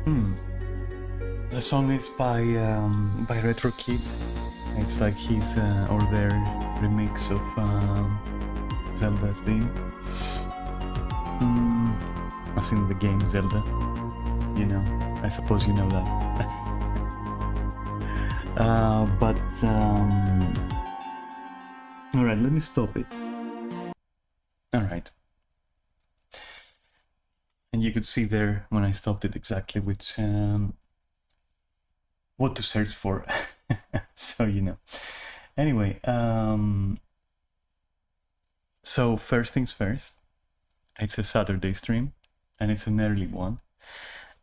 Hmm. The song is by Retro Kid. It's like his or their remix of Zelda's theme. As in the game Zelda. You know, I suppose you know that. But all right, let me stop it. All right. And you could see there when I stopped it exactly which what to search for. So you know. Anyway, so first things first, it's a Saturday stream, and it's an early one,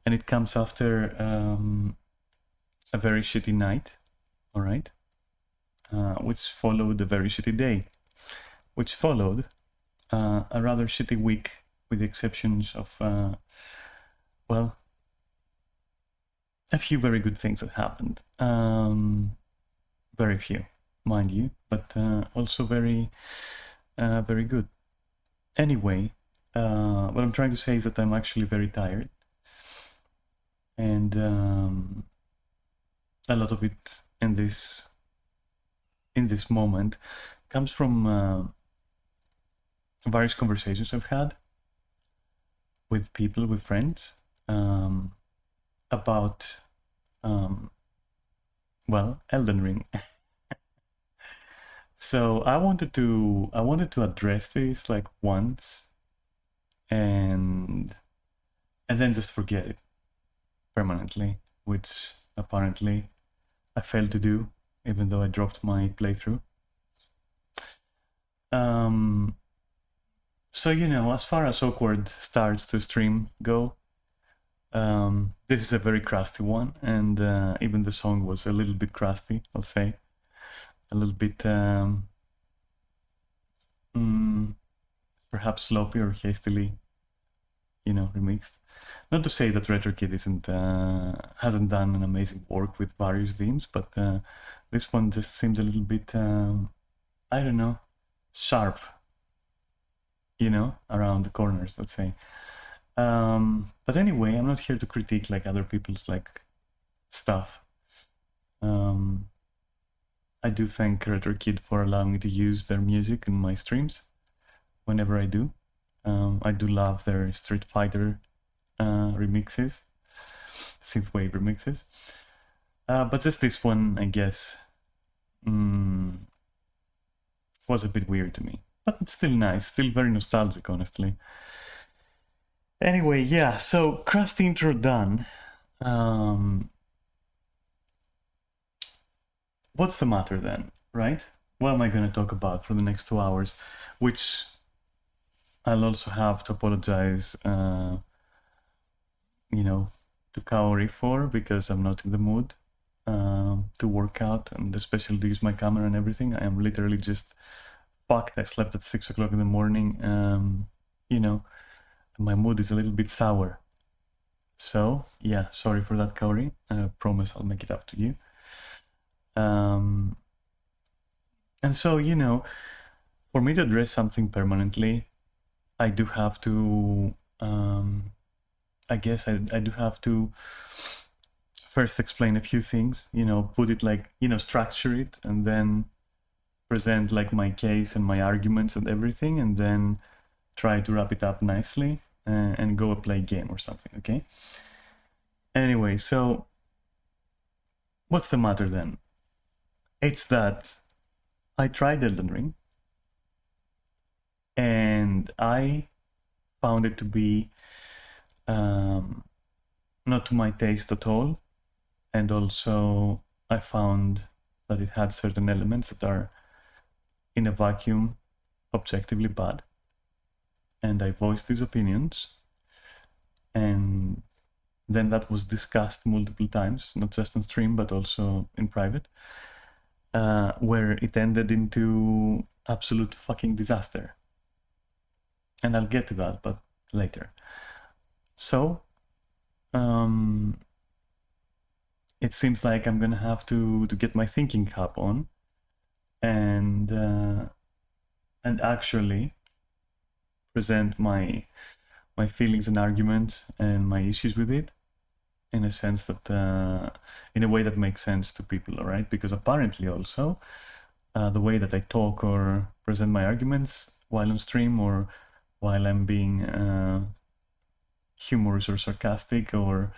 and it comes after a very shitty night, all right, which followed a very shitty day, which followed a rather shitty week, with the exceptions of, well, a few very good things that happened. Very few, mind you, but also very, very good. Anyway, what I'm trying to say is that I'm actually very tired, and a lot of it in this moment comes from various conversations I've had with people, with friends, about well, Elden Ring. So I wanted to address this like once, and then just forget it permanently, which apparently I failed to do, even though I dropped my playthrough. So you know, as far as awkward starts to stream go, this is a very crusty one, and even the song was a little bit crusty, I'll say. A little bit perhaps sloppy or hastily, you know, remixed. Not to say that Retro Kid hasn't done an amazing work with various themes, but this one just seemed a little bit, I don't know, sharp, you know, around the corners, let's say. But anyway, I'm not here to critique like other people's like stuff. I do thank Retro Kid for allowing me to use their music in my streams whenever I do. I do love their Street Fighter remixes, synthwave remixes. But just this one, I guess, was a bit weird to me. But it's still nice, still very nostalgic, honestly. Anyway, yeah, so crust intro done. What's the matter then, right? What am I going to talk about for the next 2 hours? Which I'll also have to apologize, you know, to Kaori for, because I'm not in the mood to work out, and especially to use my camera and everything. I am literally just fucked. I slept at 6 o'clock in the morning, you know, and my mood is a little bit sour. So, yeah, sorry for that, Kaori. I promise I'll make it up to you. And so, you know, for me to address something permanently, I do have to, I guess I do have to first explain a few things, you know, put it like, you know, structure it, and then present like my case and my arguments and everything, and then try to wrap it up nicely and go play a game or something, okay? Anyway, so what's the matter then? It's that I tried Elden Ring, and I found it to be not to my taste at all, and also I found that it had certain elements that are in a vacuum objectively bad, and I voiced these opinions, and then that was discussed multiple times, not just on stream but also in private, where it ended into absolute fucking disaster. And I'll get to that, but later. So, it seems like I'm gonna have to get my thinking cap on and actually present my feelings and arguments and my issues with it, in a sense that, in a way that makes sense to people, all right? Because apparently also, the way that I talk or present my arguments while on stream or while I'm being humorous or sarcastic or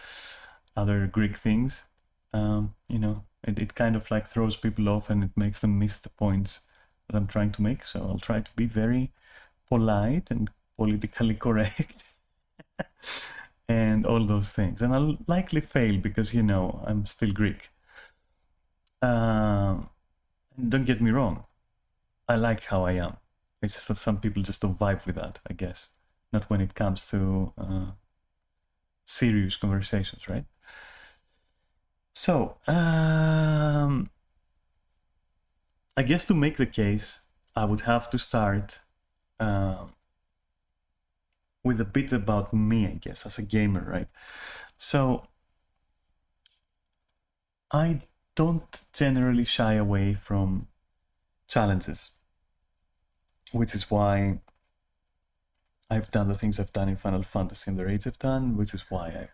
other Greek things, you know, it kind of like throws people off and it makes them miss the points that I'm trying to make. So I'll try to be very polite and politically correct and all those things. And I'll likely fail because, you know, I'm still Greek. Don't get me wrong. I like how I am. It's just that some people just don't vibe with that, I guess. Not when it comes to serious conversations, right? So, I guess to make the case, I would have to start with a bit about me, I guess, as a gamer, right? So, I don't generally shy away from challenges, which is why I've done the things I've done in Final Fantasy and the raids I've done, which is why I've,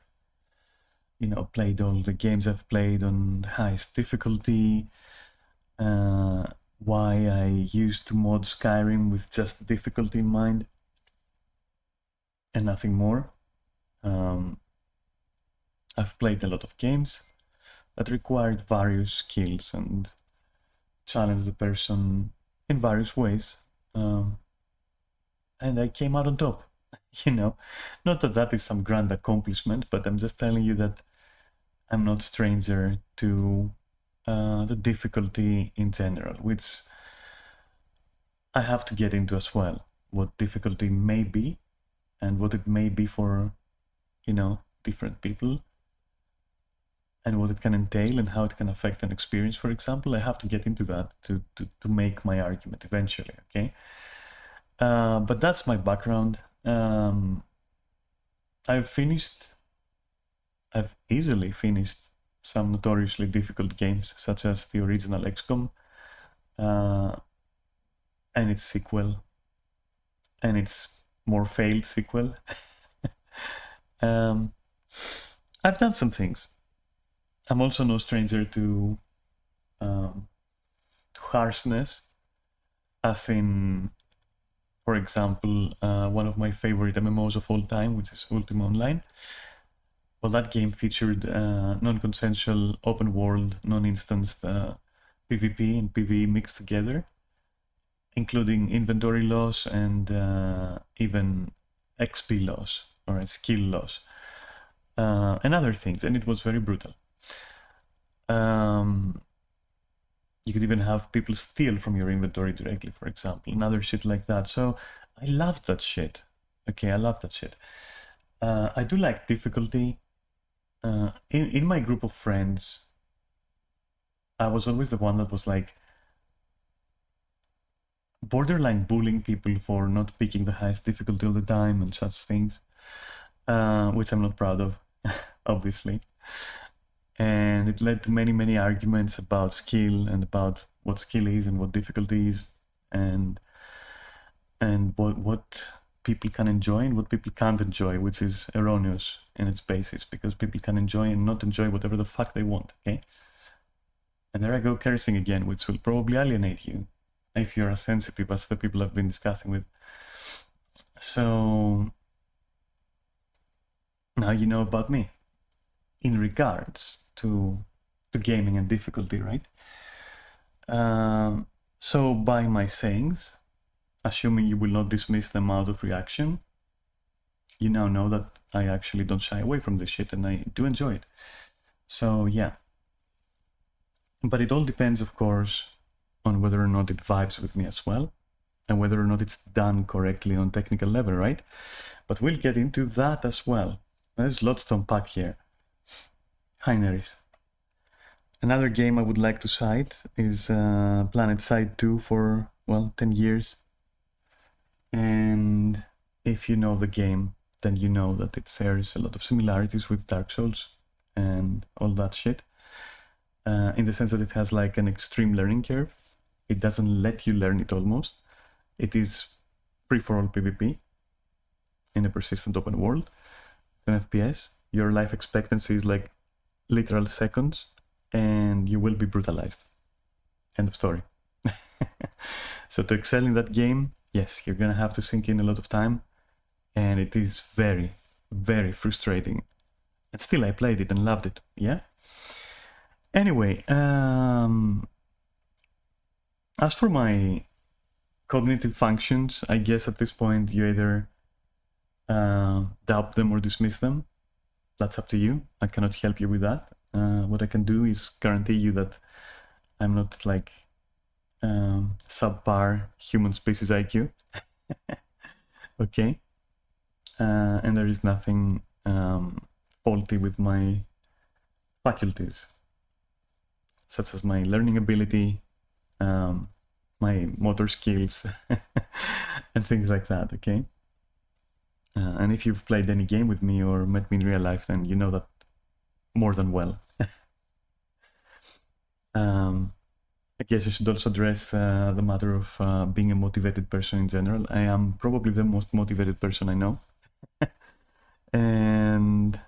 you know, played all the games I've played on highest difficulty, why I used to mod Skyrim with just difficulty in mind and nothing more. I've played a lot of games that required various skills and challenged the person in various ways, and I came out on top. You know, not that that is some grand accomplishment, but I'm just telling you that I'm not stranger to the difficulty in general, which I have to get into as well. What difficulty may be and what it may be for, you know, different people and what it can entail and how it can affect an experience, for example. I have to get into that to make my argument eventually, okay? But that's my background. I've easily finished some notoriously difficult games, such as the original XCOM and its sequel, and its more failed sequel. I've done some things. I'm also no stranger to harshness, as in, for example, one of my favorite MMOs of all time, which is Ultima Online. Well, that game featured non-consensual, open-world, non-instanced PvP and PvE mixed together, including inventory loss and even XP loss, or skill loss, and other things, and it was very brutal. You could even have people steal from your inventory directly, for example, and other shit like that. So I loved that shit. Okay, I love that shit. I do like difficulty. In my group of friends, I was always the one that was like borderline bullying people for not picking the highest difficulty all the time and such things, which I'm not proud of, obviously. And it led to many, many arguments about skill and about what skill is and what difficulty is, and what people can enjoy and what people can't enjoy, which is erroneous in its basis, because people can enjoy and not enjoy whatever the fuck they want, okay? And there I go cursing again, which will probably alienate you if you're as sensitive as the people I've been discussing with. So now you know about me in regards to gaming and difficulty, right? So by my sayings, assuming you will not dismiss them out of reaction, you now know that I actually don't shy away from this shit and I do enjoy it. So yeah. But it all depends, of course, on whether or not it vibes with me as well, and whether or not it's done correctly on technical level, right? But we'll get into that as well. There's lots to unpack here. Hi, Neris. Another game I would like to cite is Planet Side 2 for, well, 10 years. And if you know the game, then you know that it shares a lot of similarities with Dark Souls and all that shit. In the sense that it has like an extreme learning curve. It doesn't let you learn it almost. It is free-for-all PvP in a persistent open world. It's an FPS. Your life expectancy is like literal seconds, and you will be brutalized. End of story. So to excel in that game, yes, you're gonna have to sink in a lot of time, and it is very, very frustrating. And still, I played it and loved it. Yeah. Anyway, as for my cognitive functions, I guess at this point you either doubt them or dismiss them. That's up to you. I cannot help you with that. What I can do is guarantee you that I'm not like subpar human species IQ. Okay. And there is nothing faulty with my faculties, such as my learning ability, my motor skills, and things like that, okay? And if you've played any game with me or met me in real life, then you know that more than well. I guess I should also address the matter of being a motivated person in general. I am probably the most motivated person I know. And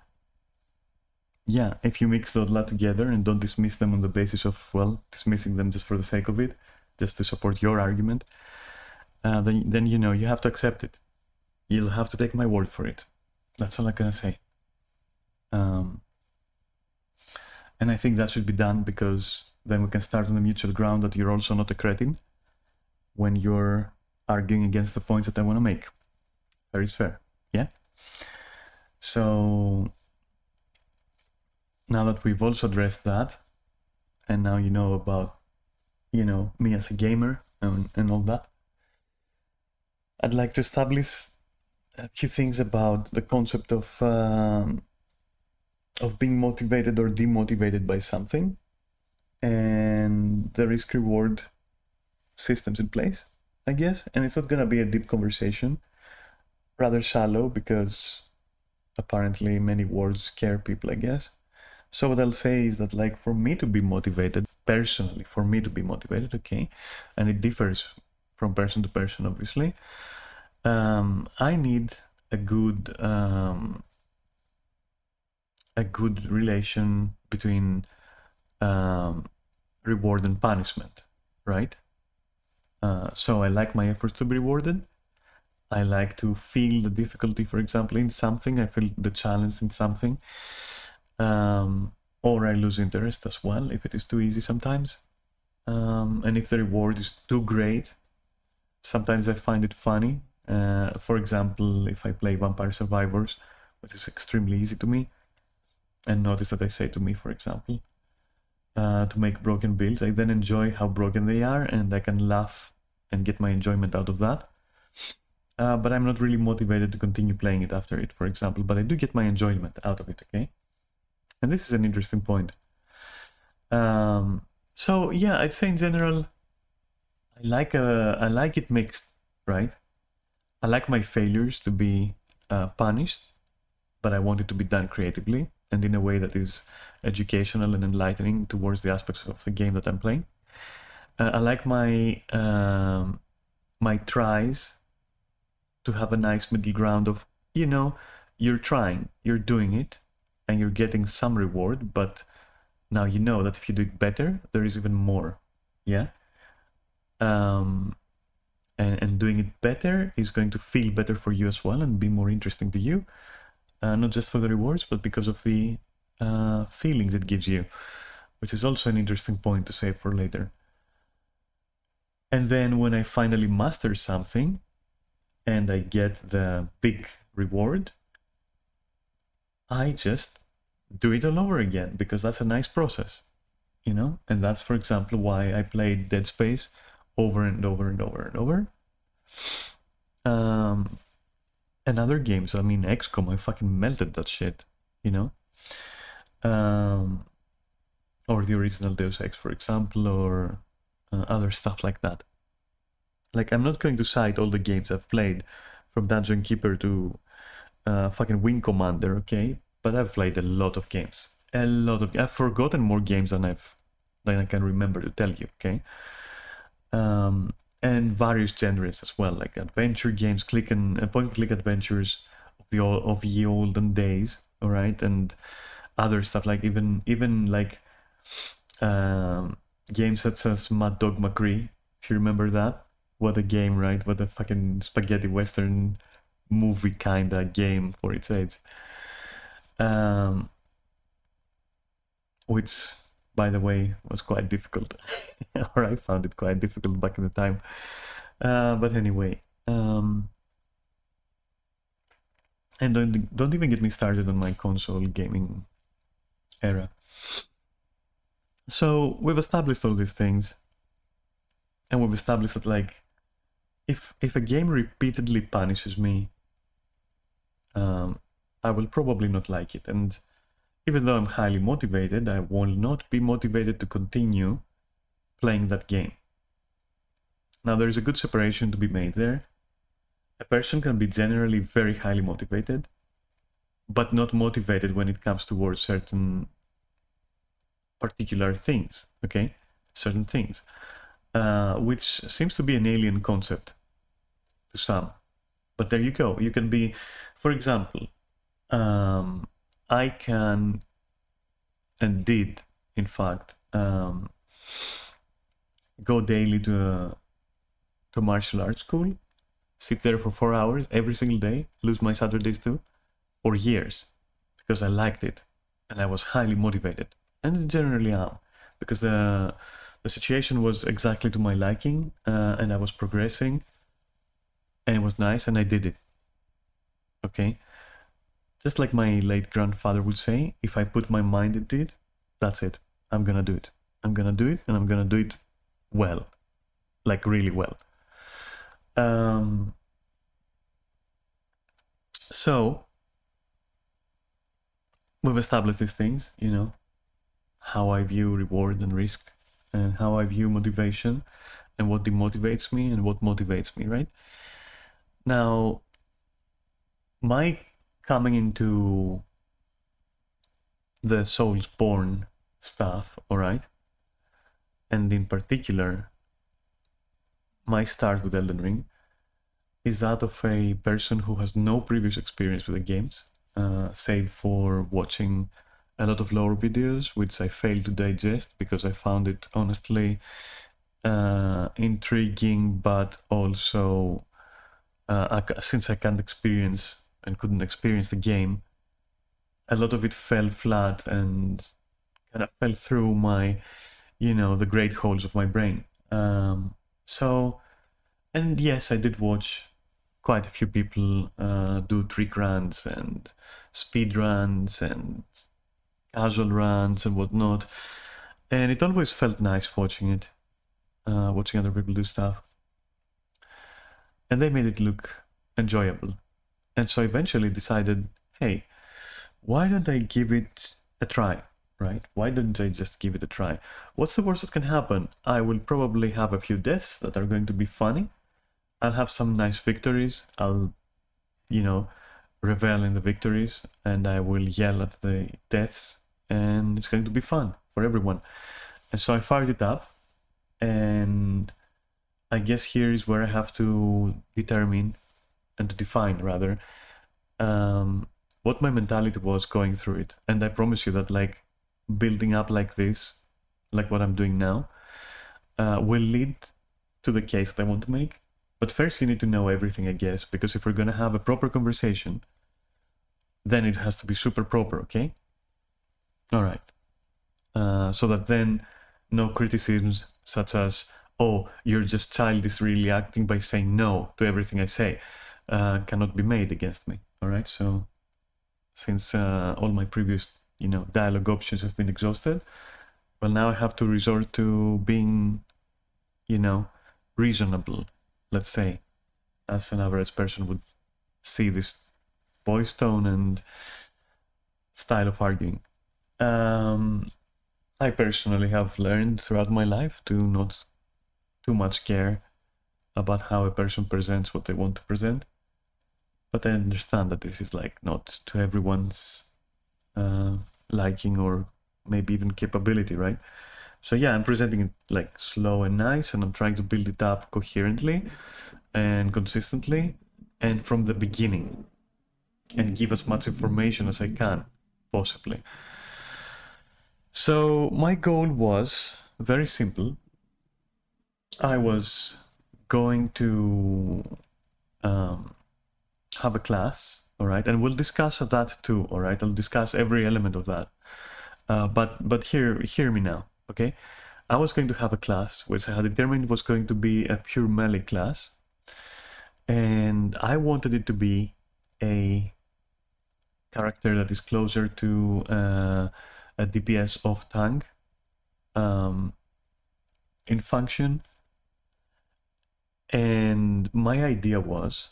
yeah, if you mix those lot together and don't dismiss them on the basis of, well, dismissing them just for the sake of it, just to support your argument, then you know, you have to accept it. You'll have to take my word for it. That's all I'm gonna say. And I think that should be done, because then we can start on the mutual ground that you're also not a cretin when you're arguing against the points that I want to make. Fair is fair, yeah? So now that we've also addressed that, and now you know about, you know, me as a gamer and all that, I'd like to establish a few things about the concept of being motivated or demotivated by something, and the risk-reward systems in place, I guess. And it's not gonna be a deep conversation, rather shallow, because apparently many words scare people, I guess. So what I'll say is that, like, for me to be motivated, personally, for me to be motivated, okay, and it differs from person to person, obviously, I need a good relation between reward and punishment, right? So I like my efforts to be rewarded. I like to feel the difficulty, for example, in something. I feel the challenge in something. Or I lose interest as well if it is too easy sometimes. And if the reward is too great, sometimes I find it funny. For example, if I play Vampire Survivors, which is extremely easy to me, and notice that I say to me, for example, to make broken builds, I then enjoy how broken they are, and I can laugh and get my enjoyment out of that. But I'm not really motivated to continue playing it after it, for example, but I do get my enjoyment out of it, okay? And this is an interesting point. So yeah, I'd say in general, I like it mixed, right? I like my failures to be punished, but I want it to be done creatively and in a way that is educational and enlightening towards the aspects of the game that I'm playing. I like my my tries to have a nice middle ground of, you know, you're trying, you're doing it, and you're getting some reward, but now you know that if you do it better, there is even more, yeah? And doing it better is going to feel better for you as well and be more interesting to you, not just for the rewards, but because of the feelings it gives you, which is also an interesting point to save for later. And then when I finally master something and I get the big reward, I just do it all over again, because that's a nice process, you know? And that's, for example, why I played Dead Space over and over and over and over. And other games, I mean, XCOM, I fucking melted that shit, you know? Or the original Deus Ex, for example, or other stuff like that. Like, I'm not going to cite all the games I've played, from Dungeon Keeper to fucking Wing Commander, okay? But I've played a lot of games. I've forgotten more games than I can remember to tell you, okay? And various genres as well, like adventure games, point-and-click adventures of the olden days, all right? And other stuff, like even like games such as Mad Dog McCree, if you remember that. What a game, right? What a fucking spaghetti western movie kinda game for its age. Which, by the way, was quite difficult. Or I found it quite difficult back in the time. But anyway, and don't even get me started on my console gaming era. So we've established all these things, and we've established that, like, if a game repeatedly punishes me, I will probably not like it. And even though I'm highly motivated, I will not be motivated to continue playing that game. Now, there is a good separation to be made there. A person can be generally very highly motivated, but not motivated when it comes towards certain particular things, okay? Certain things, which seems to be an alien concept to some. But there you go. You can be, for example, I can, and did, in fact, go daily to martial arts school, sit there for 4 hours every single day, lose my Saturdays too, for years, because I liked it and I was highly motivated, and generally am, because the situation was exactly to my liking, and I was progressing, and it was nice, and I did it. Okay, just like my late grandfather would say, if I put my mind into it, that's it. I'm gonna do it. I'm gonna do it, and I'm gonna do it well, like really well. So we've established these things, you know, how I view reward and risk, and how I view motivation, and what demotivates me and what motivates me, right? Now, my coming into the Soulsborne stuff, all right, and in particular, my start with Elden Ring, is that of a person who has no previous experience with the games, save for watching a lot of lore videos, which I failed to digest because I found it honestly intriguing, but also since I can't experience and couldn't experience the game, a lot of it fell flat and kind of fell through my, you know, the great holes of my brain. So, and yes, I did watch quite a few people do trick runs and speed runs and casual runs and whatnot, and it always felt nice watching it, watching other people do stuff, and they made it look enjoyable. And so I eventually decided, hey, why don't I give it a try, right? Why don't I just give it a try? What's the worst that can happen? I will probably have a few deaths that are going to be funny. I'll have some nice victories. I'll, you know, revel in the victories, and I will yell at the deaths, and it's going to be fun for everyone. And so I fired it up, and I guess here is where I have to determine, and to define rather, what my mentality was going through it. And I promise you that, like, building up like this, like what I'm doing now, will lead to the case that I want to make. But first you need to know everything, I guess, because if we're gonna have a proper conversation, then it has to be super proper, okay? All right. So that then no criticisms such as, oh, you're just childishly reacting by saying no to everything I say, cannot be made against me. All right. So since all my previous, you know, dialogue options have been exhausted, well, now I have to resort to being, you know, reasonable, let's say, as an average person would see this voice tone and style of arguing. I personally have learned throughout my life to not too much care about how a person presents what they want to present. But I understand that this is, like, not to everyone's liking or maybe even capability, right? So yeah, I'm presenting it like slow and nice, and I'm trying to build it up coherently and consistently and from the beginning, and give as much information as I can, possibly. So my goal was very simple. I was going to have a class, all right, and we'll discuss that too, all right. I'll discuss every element of that. But hear me now, okay? I was going to have a class which I had determined was going to be a pure melee class, and I wanted it to be a character that is closer to a DPS of tank in function. And my idea was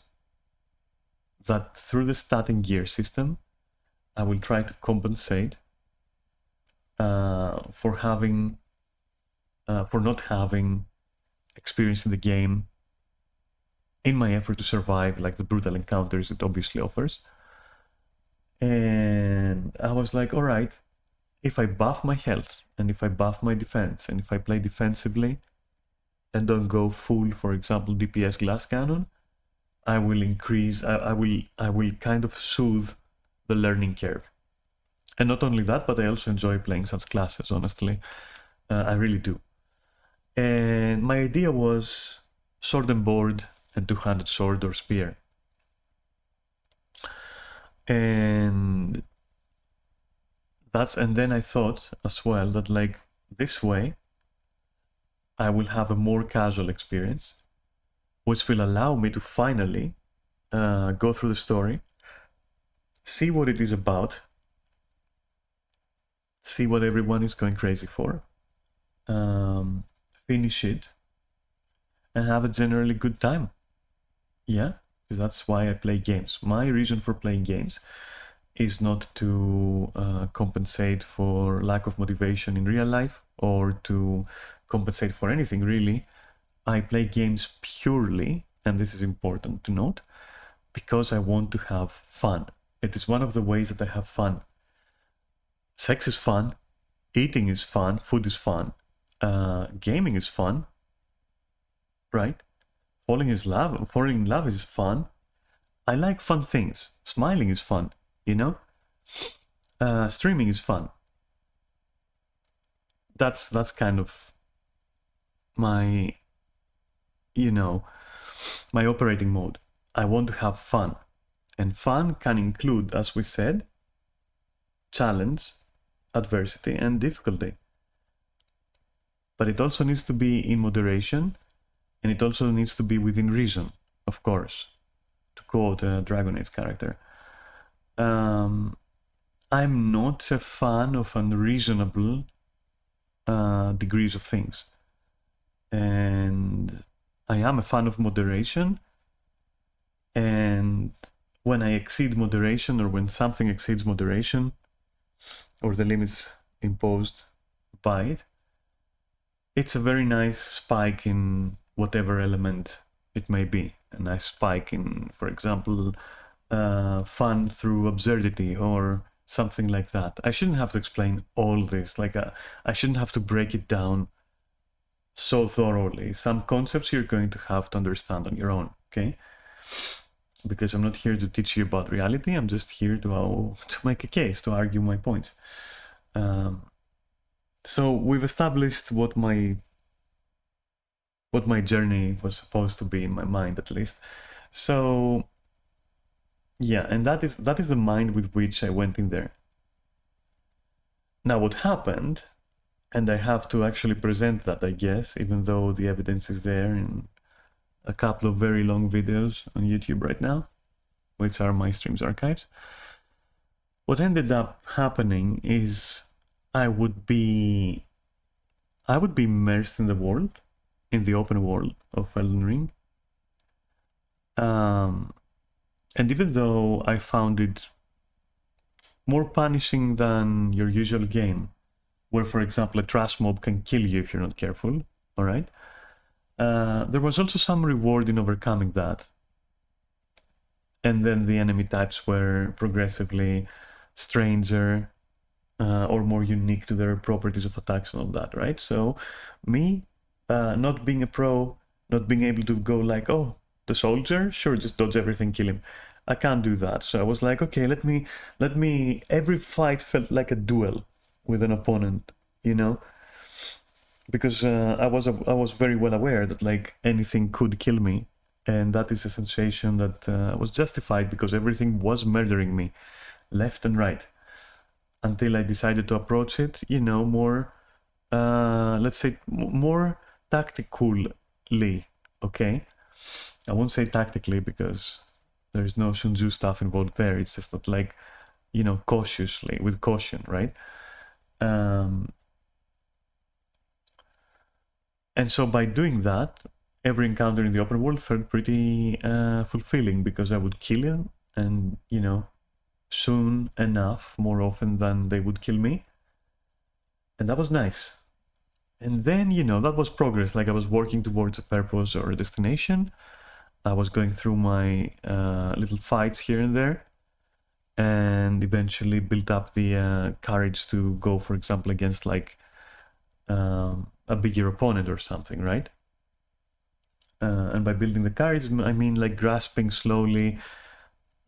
that through the starting gear system, I will try to compensate for not having experience in the game in my effort to survive, like the brutal encounters it obviously offers. And I was like, all right, if I buff my health and if I buff my defense and if I play defensively and don't go full, for example, DPS glass cannon, I will increase, I will kind of soothe the learning curve. And not only that, but I also enjoy playing such classes, honestly. I really do. And my idea was sword and board and two-handed sword or spear. And then I thought as well that like this way I will have a more casual experience, which will allow me to finally go through the story, see what it is about, see what everyone is going crazy for, finish it, and have a generally good time. Yeah, because that's why I play games. My reason for playing games is not to compensate for lack of motivation in real life or to compensate for anything really. I play games purely, and this is important to note, because I want to have fun. It is one of the ways that I have fun. Sex is fun, eating is fun, food is fun, gaming is fun, right? Falling in love is fun. I like fun things. Smiling is fun, you know? Streaming is fun. That's kind of my, my operating mode. I want to have fun. And fun can include, as we said, challenge, adversity, and difficulty. But it also needs to be in moderation, and it also needs to be within reason, of course, to quote a Dragon Age character. I'm not a fan of unreasonable degrees of things. And I am a fan of moderation. And when I exceed moderation, or when something exceeds moderation, or the limits imposed by it, it's a very nice spike in whatever element it may be. A nice spike in, for example, fun through absurdity or something like that. I shouldn't have to explain all this. Like, I shouldn't have to break it down so thoroughly. Some concepts you're going to have to understand on your own, okay? Because I'm not here to teach you about reality. I'm just here to make a case, to argue my points. So we've established what my journey was supposed to be in my mind, at least. So yeah, and that is the mind with which I went in there. Now what happened, and I have to actually present that, I guess, even though the evidence is there in a couple of very long videos on YouTube right now, which are my streams archives. What ended up happening is I would be immersed in the world, in the open world of Elden Ring. And even though I found it more punishing than your usual game, where, for example, a trash mob can kill you if you're not careful, all right? There was also some reward in overcoming that. And then the enemy types were progressively stranger or more unique to their properties of attacks and all that, right? So me, not being a pro, not being able to go like, oh, the soldier, sure, just dodge everything, kill him. I can't do that. So I was like, okay, let me, every fight felt like a duel. with an opponent, you know, because I was very well aware that like anything could kill me, and that is a sensation that was justified because everything was murdering me, left and right, until I decided to approach it, you know, more, let's say, more tactically. Okay, I won't say tactically because there's no Sun Tzu stuff involved there. It's just that like, you know, cautiously, with caution, right? And so by doing that, every encounter in the open world felt pretty fulfilling because I would kill him, and, you know, soon enough, more often than they would kill me. And that was nice. And then, you know, that was progress. Like I was working towards a purpose or a destination. I was going through my little fights here and there, and eventually built up the courage to go, for example, against like a bigger opponent or something, right? And by building the courage, I mean like grasping slowly,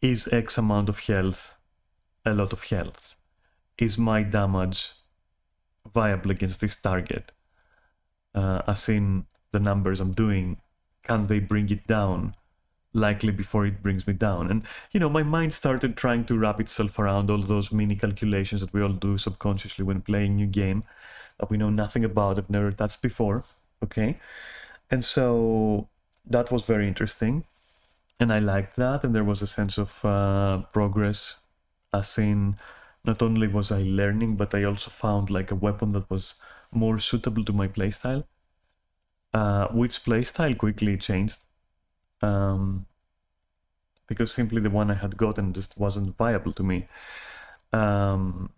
is X amount of health a lot of health? Is my damage viable against this target? As in the numbers I'm doing, can they bring it down likely before it brings me down? And, you know, my mind started trying to wrap itself around all those mini calculations that we all do subconsciously when playing new game that we know nothing about, have never touched before, okay? And so that was very interesting, and I liked that, and there was a sense of progress, as in not only was I learning, but I also found like a weapon that was more suitable to my playstyle, which playstyle quickly changed, because simply the one I had gotten just wasn't viable to me. And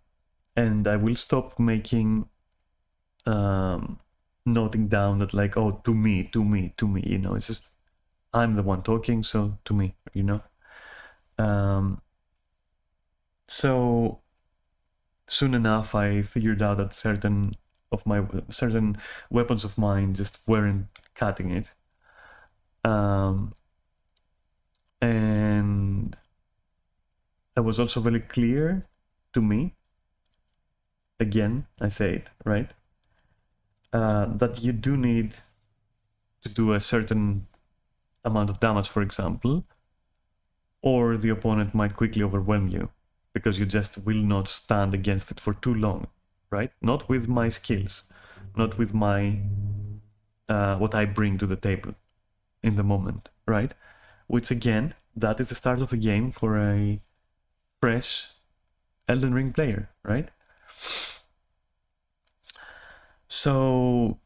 I will stop making noting down that like, oh, to me, you know, it's just I'm the one talking, so to me, you know. So soon enough, I figured out that certain weapons of mine just weren't cutting it, and it was also very clear to me. Again, I say it right, that you do need to do a certain amount of damage, for example, or the opponent might quickly overwhelm you because you just will not stand against it for too long, right? Not with my skills, not with my what I bring to the table in the moment, right? Which again, that is the start of the game for a fresh Elden Ring player, right? So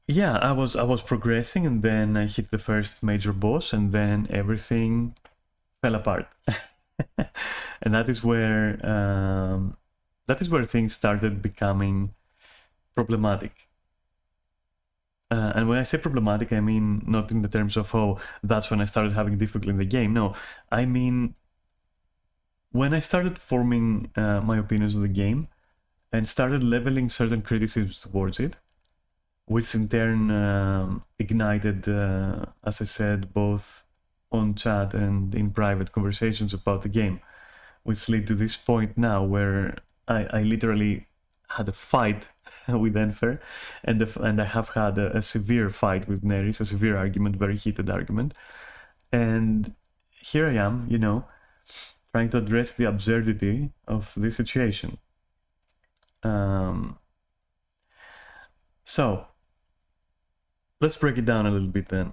yeah, I was progressing, and then I hit the first major boss, and then everything fell apart. And that is where things started becoming problematic. And when I say problematic, I mean not in the terms of, oh, that's when I started having difficulty in the game. No, I mean when I started forming my opinions of the game and started leveling certain criticisms towards it, which in turn ignited, as I said, both on chat and in private conversations about the game, which led to this point now where I literally had a fight with Enfer, and I have had a severe fight with Neris, a severe argument, very heated argument. And here I am, you know, trying to address the absurdity of this situation. So let's break it down a little bit then.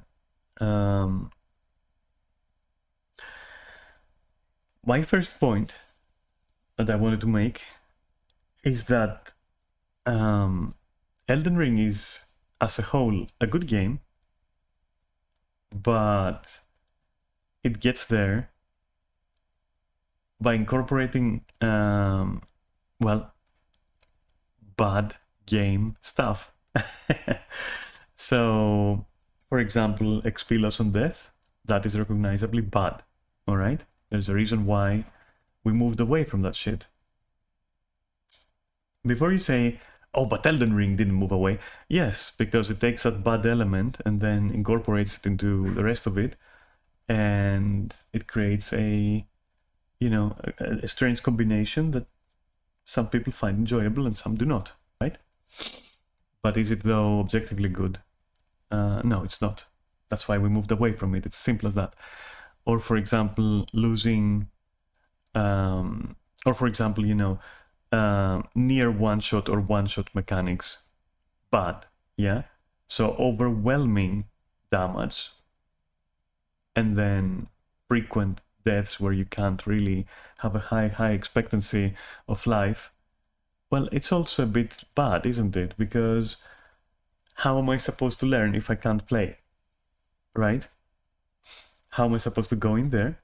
My first point that I wanted to make is that Elden Ring is, as a whole, a good game, but it gets there by incorporating, well, bad game stuff. So, for example, XP loss on death, that is recognizably bad, all right? There's a reason why we moved away from that shit. Before you say, oh, but Elden Ring didn't move away. Yes, because it takes that bad element and then incorporates it into the rest of it, and it creates a, you know, a strange combination that some people find enjoyable and some do not, right? But is it though objectively good? No, it's not. That's why we moved away from it. It's simple as that. Or for example, losing, or for example, near one-shot or one-shot mechanics, bad, yeah? So overwhelming damage and then frequent deaths where you can't really have a high expectancy of life, well, it's also a bit bad, isn't it? Because how am I supposed to learn if I can't play, right? How am I supposed to go in there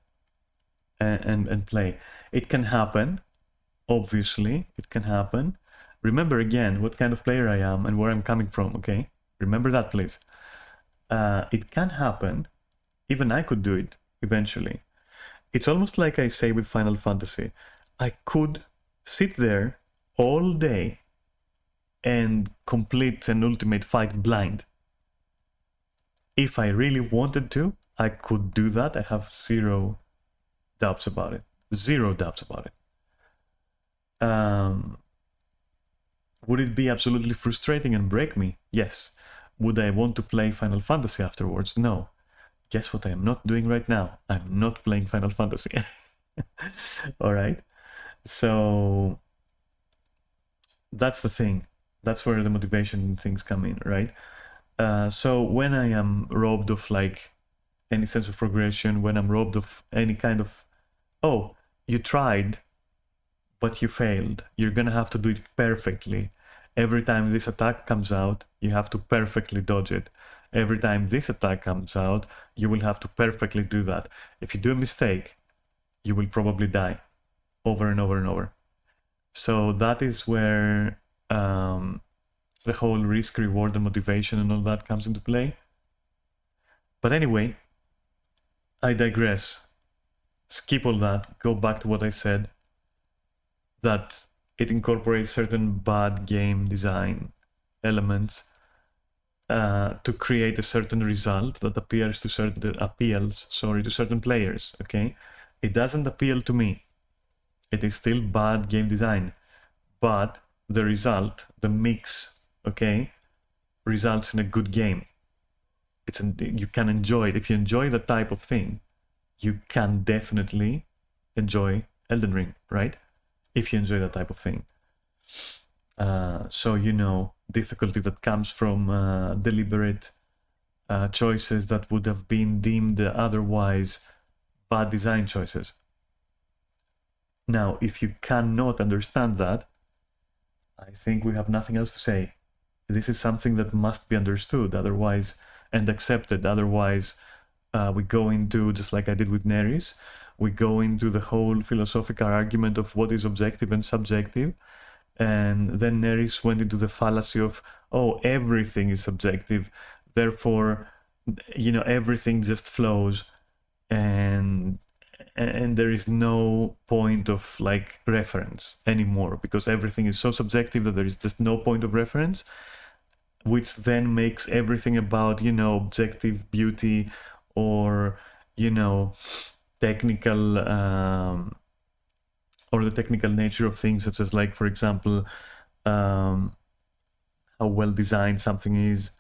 and play? It can happen, obviously, it can happen. Remember again what kind of player I am and where I'm coming from, okay? Remember that, please. It can happen. Even I could do it eventually. It's almost like I say with Final Fantasy. I could sit there all day and complete an ultimate fight blind. If I really wanted to, I could do that. I have zero doubts about it. Zero doubts about it. Would it be absolutely frustrating and break me? Yes. Would I want to play Final Fantasy afterwards? No. Guess what I am not doing right now? I'm not playing Final Fantasy. All right. So that's the thing. That's where the motivation things come in, right? So when I am robbed of like any sense of progression, when I'm robbed of any kind of, oh, you tried, but you failed. You're gonna have to do it perfectly. Every time this attack comes out, you have to perfectly dodge it. Every time this attack comes out, you will have to perfectly do that. If you do a mistake, you will probably die over and over and over. So that is where the whole risk, reward, and motivation and all that comes into play. But anyway, I digress. Skip all that, go back to what I said, that it incorporates certain bad game design elements to create a certain result that appeals to certain players, okay? It doesn't appeal to me. It is still bad game design, but the result, the mix, okay, results in a good game. You can enjoy it. If you enjoy that type of thing, you can definitely enjoy Elden Ring, right? If you enjoy that type of thing. So, difficulty that comes from deliberate choices that would have been deemed otherwise bad design choices. Now, if you cannot understand that, I think we have nothing else to say. This is something that must be understood, otherwise, and accepted. Otherwise, we go into, just like I did with Neris, we go into the whole philosophical argument of what is objective and subjective. And then Neris went into the fallacy of, oh, everything is subjective, therefore, everything just flows, and there is no point of like reference anymore, because everything is so subjective that there is just no point of reference, which then makes everything about, objective beauty or, technical or the technical nature of things, such as, like, for example, how well designed something is.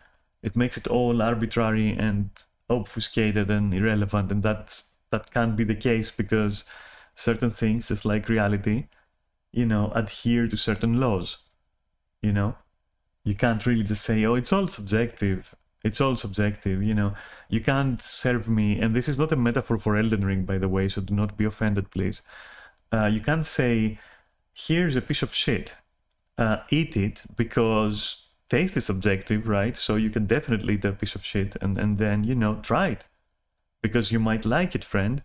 It makes it all arbitrary and obfuscated and irrelevant, and that can't be the case, because certain things, just like reality, adhere to certain laws. You can't really just say, oh, it's all subjective. It's all subjective, You can't serve me, and this is not a metaphor for Elden Ring, by the way, so do not be offended, please. You can't say, here's a piece of shit, eat it, because taste is subjective, right? So you can definitely eat a piece of shit and then, try it, because you might like it, friend.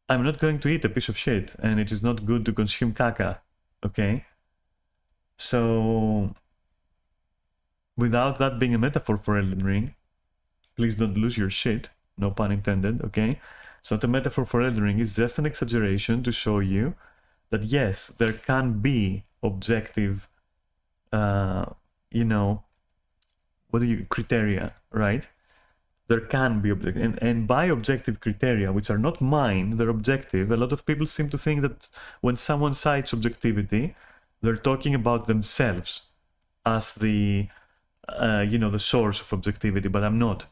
I'm not going to eat a piece of shit, and it is not good to consume caca, okay? So, without that being a metaphor for Elden Ring, please don't lose your shit, no pun intended, okay? It's not a metaphor for Elden Ring, it's just an exaggeration to show you that yes, there can be objective, criteria, right? there can be objective, and by objective criteria, which are not mine, they're objective. A lot of people seem to think that when someone cites objectivity, they're talking about themselves as the the source of objectivity, but I'm not.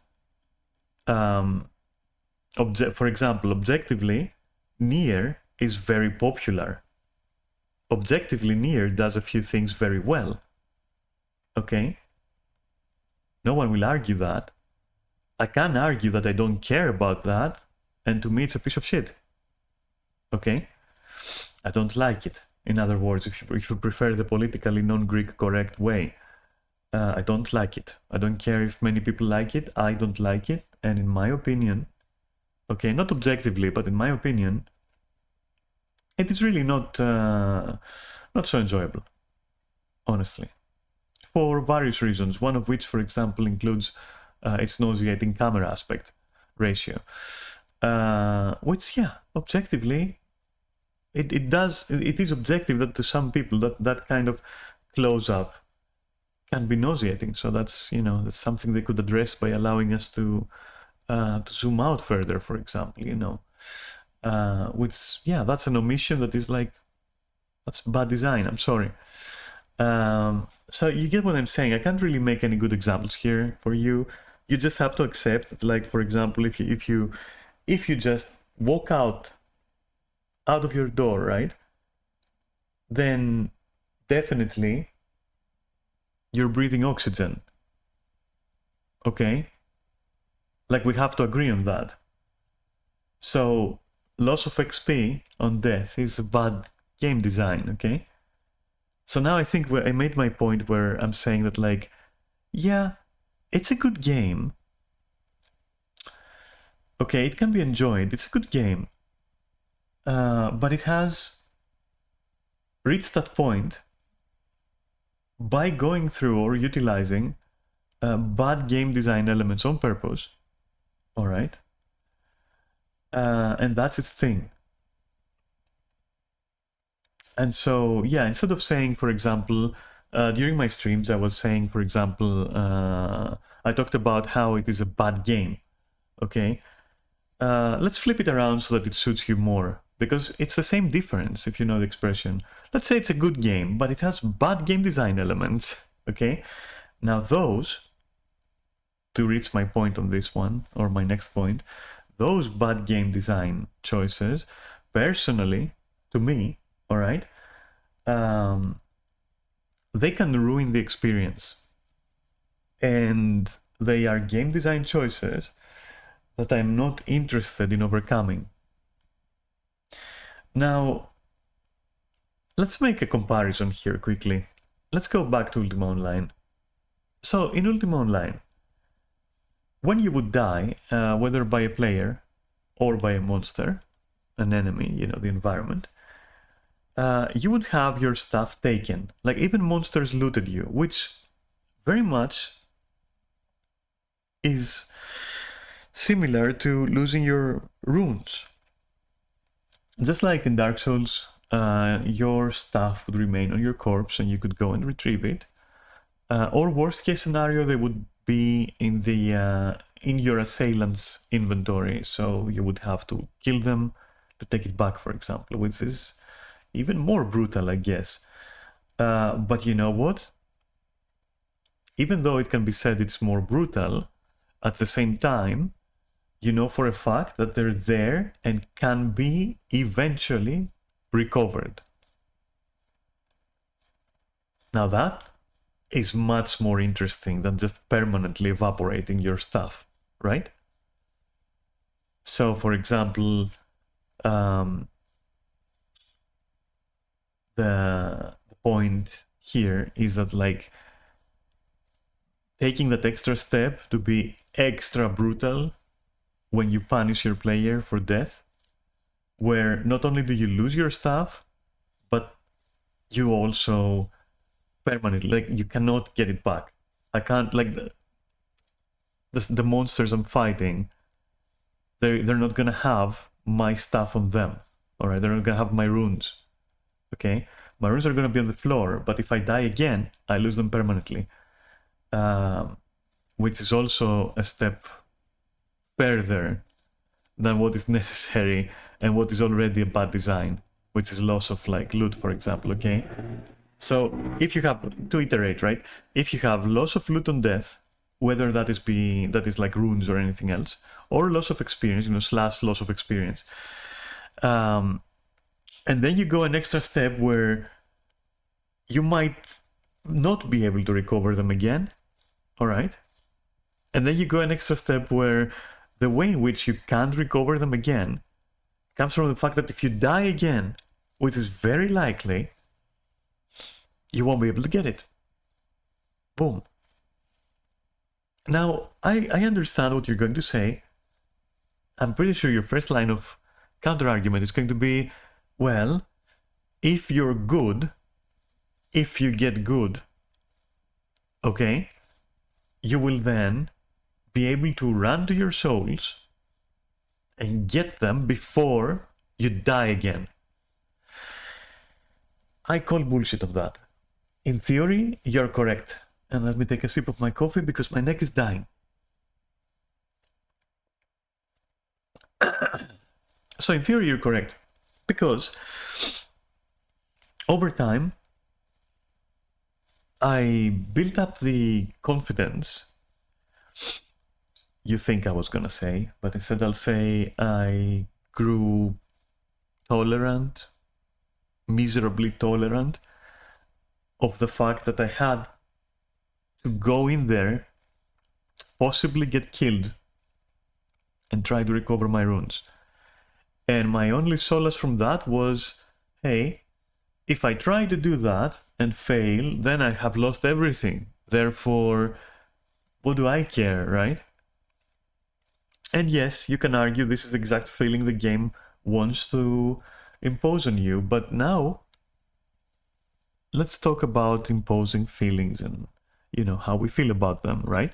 For example, objectively, Nier is very popular. Objectively, Nier does a few things very well. Okay? No one will argue that. I can argue that I don't care about that, and to me it's a piece of shit. Okay? I don't like it. In other words, if you prefer the politically non-Greek correct way, I don't like it. I don't care if many people like it. I don't like it. And in my opinion, okay, not objectively, but in my opinion, it is really not so enjoyable, honestly, for various reasons. One of which, for example, includes its nauseating camera aspect ratio, which, yeah, objectively, it is objective that to some people that kind of close up can be nauseating. So that's that's something they could address by allowing us to zoom out further, for example, which, yeah, that's an omission that is like, that's bad design. I'm sorry. So you get what I'm saying. I can't really make any good examples here for you. You just have to accept that, like, for example, if you just walk out of your door, right, then definitely you're breathing oxygen. Okay? Like, we have to agree on that. So loss of XP on death is a bad game design, okay? So now I think I made my point where I'm saying that, like, yeah, it's a good game. Okay, it can be enjoyed. It's a good game. But it has reached that point by going through or utilizing bad game design elements on purpose. All right? And that's its thing. And so, yeah, instead of saying, for example, during my streams, I was saying, for example, I talked about how it is a bad game. Okay? Let's flip it around so that it suits you more, because it's the same difference, if you know the expression. Let's say it's a good game, but it has bad game design elements. Okay? Now those, to reach my point on this one, or my next point, those bad game design choices, personally, to me, all right, they can ruin the experience. And they are game design choices that I'm not interested in overcoming. Now, let's make a comparison here quickly. Let's go back to Ultima Online. So, in Ultima Online, when you would die, whether by a player or by a monster, an enemy, the environment, you would have your stuff taken. Like, even monsters looted you, which very much is similar to losing your runes. Just like in Dark Souls, your stuff would remain on your corpse and you could go and retrieve it. Or worst case scenario, they would be in your assailant's inventory, so you would have to kill them to take it back, for example, which is even more brutal, I guess. But you know what? Even though it can be said it's more brutal, at the same time, you know for a fact that they're there and can be eventually recovered. Now that is much more interesting than just permanently evaporating your stuff, right? So, for example, the point here is that, like, taking that extra step to be extra brutal when you punish your player for death, where not only do you lose your stuff, but you also permanently, like, you cannot get it back. I can't, like, the monsters I'm fighting, they're not gonna have my stuff on them. All right, they're not gonna have my runes. Okay, my runes are gonna be on the floor, but if I die again, I lose them permanently. Which is also a step further than what is necessary and what is already a bad design, which is loss of like loot, for example, okay? So if you have to iterate, right? If you have loss of loot on death, whether that is like runes or anything else, or loss of experience, slash loss of experience, and then you go an extra step where you might not be able to recover them again, all right? And then you go an extra step where the way in which you can't recover them again comes from the fact that if you die again, which is very likely, you won't be able to get it. Boom. Now, I understand what you're going to say. I'm pretty sure your first line of counter-argument is going to be, well, if you're good, if you get good, okay, you will then be able to run to your souls and get them before you die again. I call bullshit of that. In theory, you're correct. And let me take a sip of my coffee because my neck is dying. So in theory, you're correct. Because over time, I built up the confidence you think I was gonna say, but instead I'll say I grew tolerant, miserably tolerant of the fact that I had to go in there, possibly get killed, and try to recover my runes. And my only solace from that was, hey, if I try to do that and fail, then I have lost everything. Therefore, what do I care, right? And yes, you can argue this is the exact feeling the game wants to impose on you, but now let's talk about imposing feelings and, how we feel about them, right?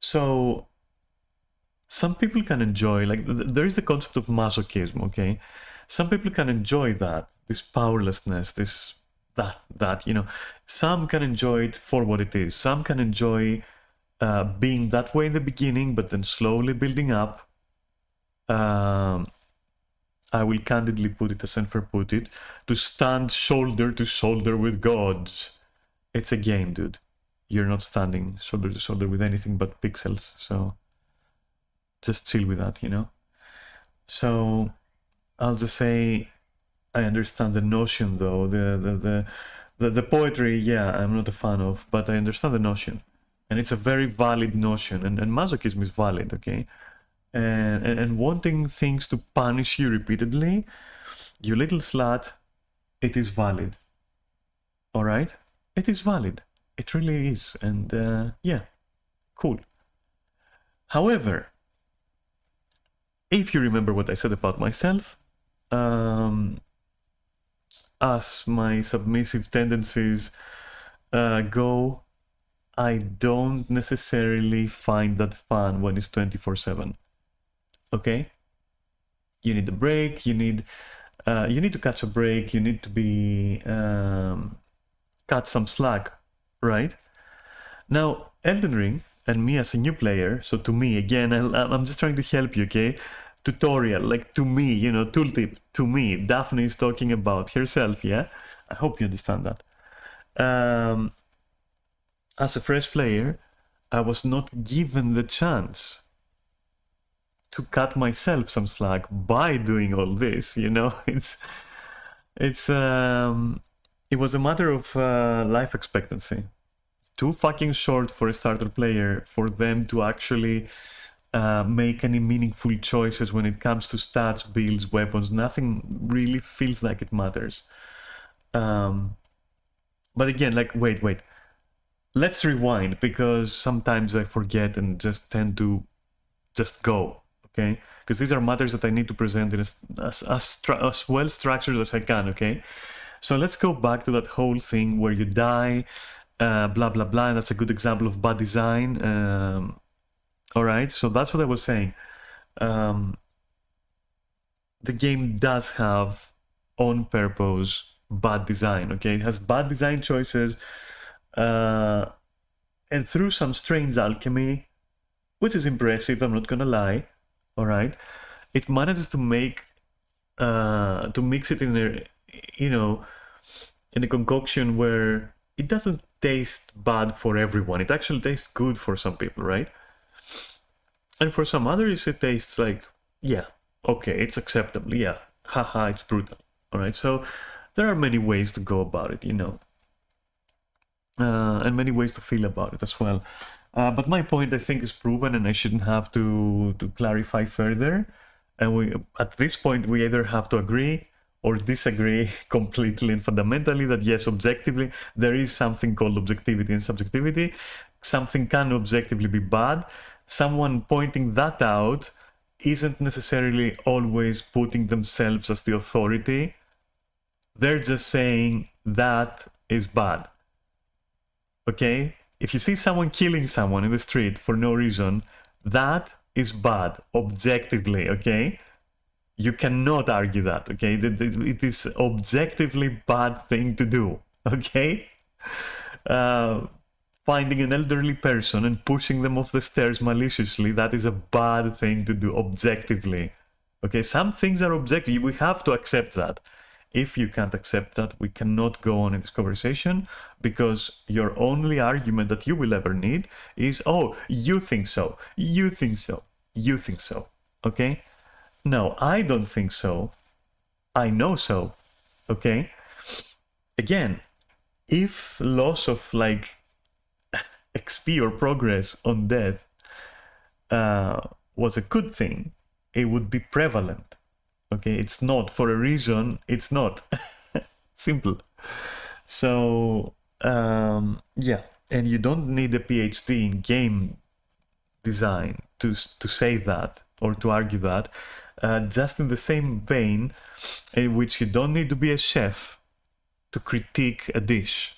So some people can enjoy, like, there is the concept of masochism, okay? Some people can enjoy that, this powerlessness, that, some can enjoy it for what it is. Some can enjoy being that way in the beginning, but then slowly building up. I will candidly put it, as Enfer put it, to stand shoulder to shoulder with gods. It's a game, dude. You're not standing shoulder to shoulder with anything but pixels, so just chill with that, So I'll just say I understand the notion, though. The poetry, yeah, I'm not a fan of, but I understand the notion. And it's a very valid notion, and masochism is valid, okay? And wanting things to punish you repeatedly, you little slut, it is valid. All right? It is valid. It really is. And yeah, cool. However, if you remember what I said about myself, as my submissive tendencies go, I don't necessarily find that fun when it's 24/7. Okay? You need a break, you need to catch a break, you need to be cut some slack, right? Now, Elden Ring, and me as a new player, so to me, again, I'm just trying to help you, okay? Tutorial, like to me, tooltip, to me, Daphne is talking about herself, yeah? I hope you understand that. As a fresh player, I was not given the chance to cut myself some slack by doing all this, it was a matter of life expectancy. Too fucking short for a starter player for them to actually make any meaningful choices when it comes to stats, builds, weapons. Nothing really feels like it matters. But again, like, wait. Let's rewind, because sometimes I forget and just tend to just go, okay? Because these are matters that I need to present in as well structured as I can, okay? So let's go back to that whole thing where you die, blah, blah, blah, and that's a good example of bad design. All right, so that's what I was saying. The game does have, on purpose, bad design, okay? It has bad design choices, and through some strange alchemy, which is impressive, I'm not gonna lie, all right? It manages to make, to mix it in a, you know, in a concoction where it doesn't taste bad for everyone. It actually tastes good for some people, right? And for some others, it tastes like, yeah, okay, it's acceptable. Yeah, haha, it's brutal. All right, so there are many ways to go about it, you know, and many ways to feel about it as well. But my point, I think, is proven, and I shouldn't have to clarify further. And we, at this point, we either have to agree or disagree completely and fundamentally that yes, objectively, there is something called objectivity and subjectivity. Something can objectively be bad. Someone pointing that out isn't necessarily always putting themselves as the authority. They're just saying that is bad. Okay? If you see someone killing someone in the street for no reason, that is bad, objectively, okay? You cannot argue that, okay? It is objectively bad thing to do, okay? Finding an elderly person and pushing them off the stairs maliciously, that is a bad thing to do, objectively. Okay, some things are objective, we have to accept that. If you can't accept that, we cannot go on in this conversation, because your only argument that you will ever need is, oh, you think so, you think so, you think so, okay? No, I don't think so. I know so, okay? Again, if loss of like XP or progress on death was a good thing, it would be prevalent. Okay, it's not for a reason. It's not simple. So yeah, and you don't need a PhD in game design to say that or to argue that. Just in the same vein in which you don't need to be a chef to critique a dish.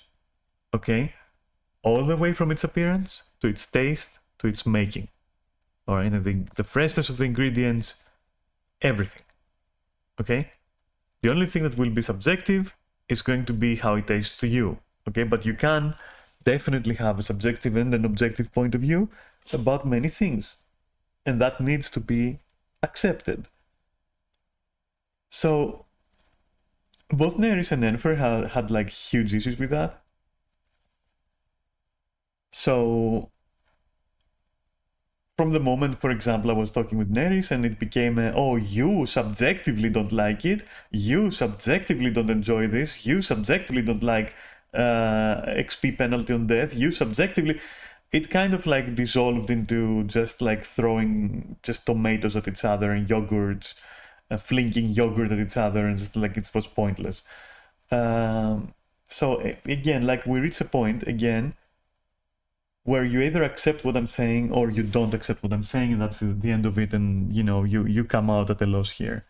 Okay, all the way from its appearance to its taste to its making. All right, and the freshness of the ingredients, everything. Okay, the only thing that will be subjective is going to be how it tastes to you. Okay, but you can definitely have a subjective and an objective point of view about many things, and that needs to be accepted. So both Neris and Enfer had like huge issues with that. So from the moment, for example, I was talking with Neris and it became, oh, you subjectively don't like it, you subjectively don't enjoy this, you subjectively don't like XP penalty on death, you subjectively... It kind of like dissolved into just like throwing just tomatoes at each other and yogurt, flinging yogurt at each other, and just like it was pointless. So again, like we reach a point, again, where you either accept what I'm saying or you don't accept what I'm saying, and that's the end of it, and you know, you come out at a loss here.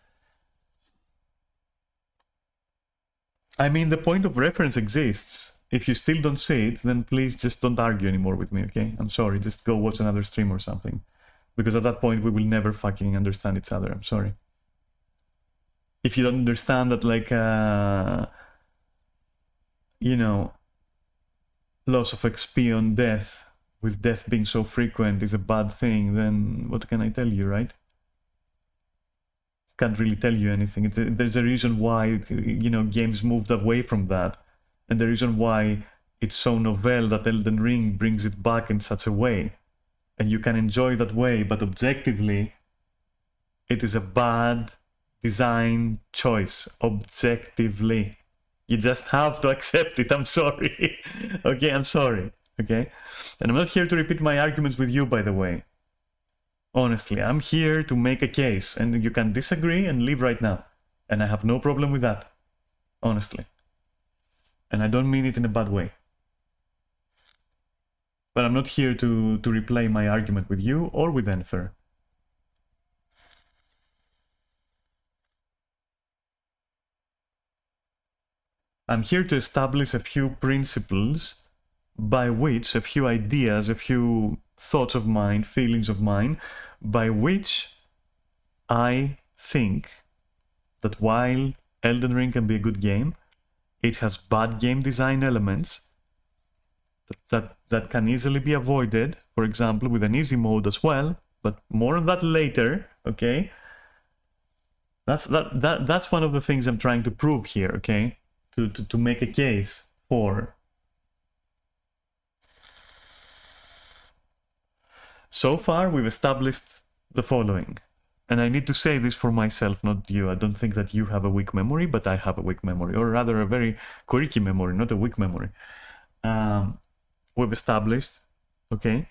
I mean, the point of reference exists. If you still don't see it, then please just don't argue anymore with me, okay? I'm sorry, just go watch another stream or something. Because at that point, we will never fucking understand each other, I'm sorry. If you don't understand that, like, you know, loss of XP on death, with death being so frequent, is a bad thing, then what can I tell you, right? Can't really tell you anything. There's a reason why, you know, games moved away from that, and the reason why it's so novel that Elden Ring brings it back in such a way, and you can enjoy that way, but objectively, it is a bad design choice. Objectively, you just have to accept it. I'm sorry. Okay, I'm sorry. Okay, and I'm not here to repeat my arguments with you, by the way. Honestly, I'm here to make a case, and you can disagree and leave right now. And I have no problem with that. Honestly. And I don't mean it in a bad way. But I'm not here to replay my argument with you or with Enfer. I'm here to establish a few principles by which, a few ideas, a few thoughts of mine, feelings of mine, by which I think that while Elden Ring can be a good game, it has bad game design elements, that can easily be avoided, for example, with an easy mode as well, but more on that later, okay? That's one of the things I'm trying to prove here, okay? To make a case for. So far, we've established the following. And I need to say this for myself, not you. I don't think that you have a weak memory, but I have a weak memory, or rather a very quirky memory, not a weak memory. We've established, okay,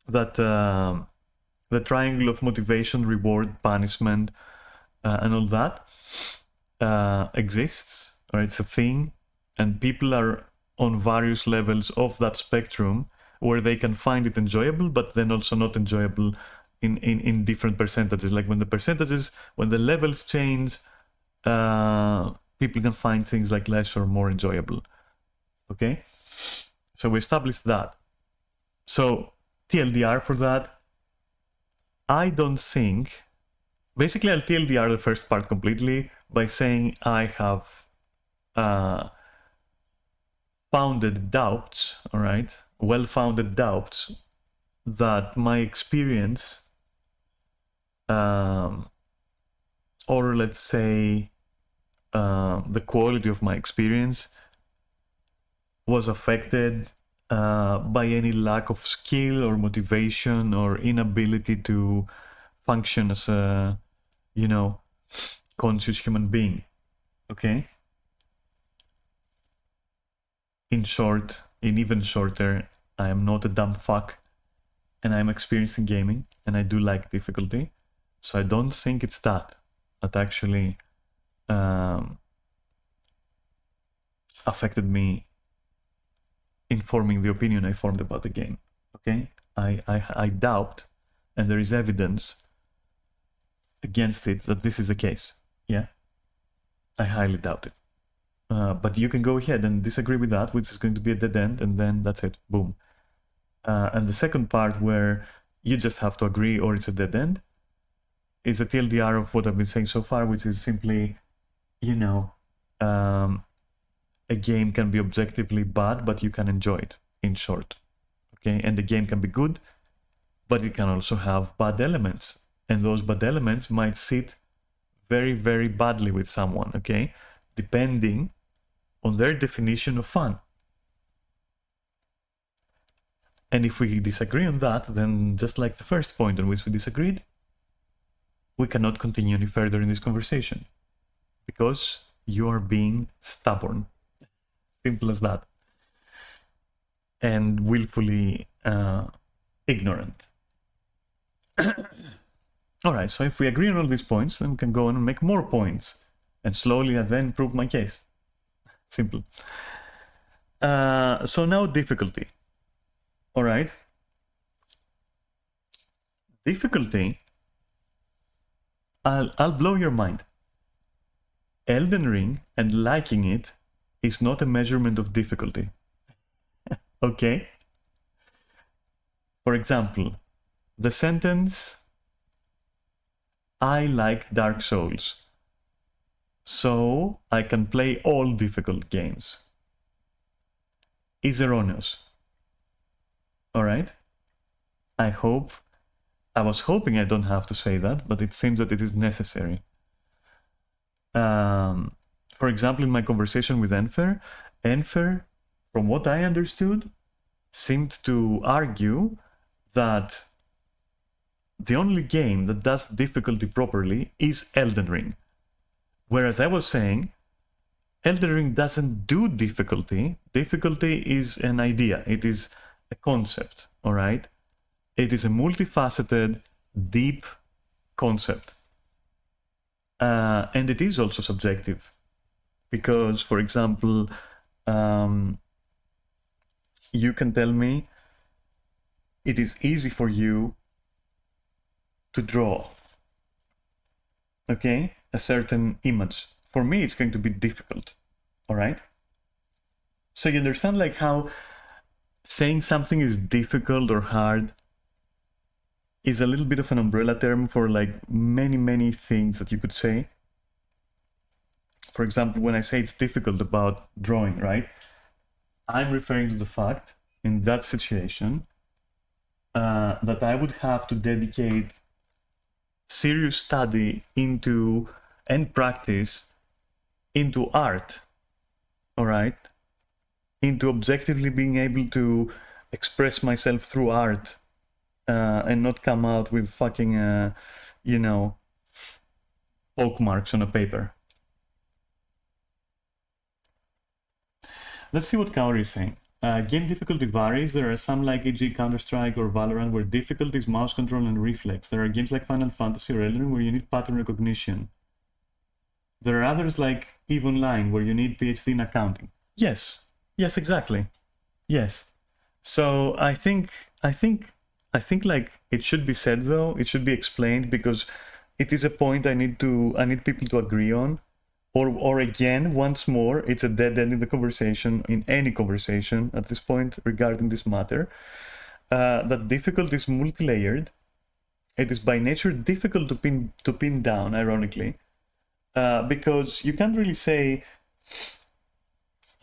that the triangle of motivation, reward, punishment, and all that exists, or it's a thing, and people are on various levels of that spectrum where they can find it enjoyable, but then also not enjoyable in different percentages. Like when the levels change, people can find things like less or more enjoyable. Okay? So we established that. So TLDR for that, I don't think... Basically, I'll TLDR the first part completely by saying I have founded doubts, all right? Well-founded doubts that my experience, or let's say the quality of my experience was affected by any lack of skill or motivation or inability to function as a, conscious human being, okay? In short, in even shorter, I am not a dumb fuck, and I'm experienced in gaming, and I do like difficulty, so I don't think it's that actually affected me in forming the opinion I formed about the game, okay? I doubt, and there is evidence against it that this is the case, yeah? I highly doubt it. But you can go ahead and disagree with that, which is going to be a dead end, and then that's it, boom. And the second part where you just have to agree or it's a dead end is the TLDR of what I've been saying so far, which is simply, a game can be objectively bad, but you can enjoy it, in short, okay? And the game can be good, but it can also have bad elements, and those bad elements might sit very, very badly with someone, okay? Depending on their definition of fun. And if we disagree on that, then just like the first point on which we disagreed, we cannot continue any further in this conversation because you are being stubborn. Simple as that. And willfully ignorant. Alright, so if we agree on all these points, then we can go on and make more points. And slowly and then prove my case. Simple. So now difficulty. Alright. Difficulty, I'll blow your mind. Elden Ring and liking it is not a measurement of difficulty. Okay? For example, the sentence, I like Dark Souls, so I can play all difficult games, is erroneous. Alright? I was hoping I don't have to say that, but it seems that it is necessary. For example, in my conversation with Enfer, from what I understood, seemed to argue that the only game that does difficulty properly is Elden Ring. Whereas I was saying, Elden Ring doesn't do difficulty. Difficulty is an idea. It is a concept, all right? It is a multifaceted, deep concept. And it is also subjective. Because, for example, you can tell me it is easy for you to draw, okay, a certain image. For me, it's going to be difficult, all right? So you understand like how saying something is difficult or hard is a little bit of an umbrella term for like many, many things that you could say. For example, when I say it's difficult about drawing, right? I'm referring to the fact in that situation that I would have to dedicate serious study into and practice into art, all right? Into objectively being able to express myself through art and not come out with fucking, you know, poke marks on a paper. Let's see what Kaori is saying. Game difficulty varies. There are some like e.g. Counter-Strike or Valorant where difficulty is mouse control and reflex. There are games like Final Fantasy or Elden Ring where you need pattern recognition. There are others like EVE Online where you need PhD in accounting. Yes, exactly. Yes. So I think like it should be said though. It should be explained because it is a point I need people to agree on. Or again, once more, it's a dead end in the conversation, in any conversation at this point regarding this matter. That difficulty is multi-layered. It is by nature difficult to pin down, ironically, because you can't really say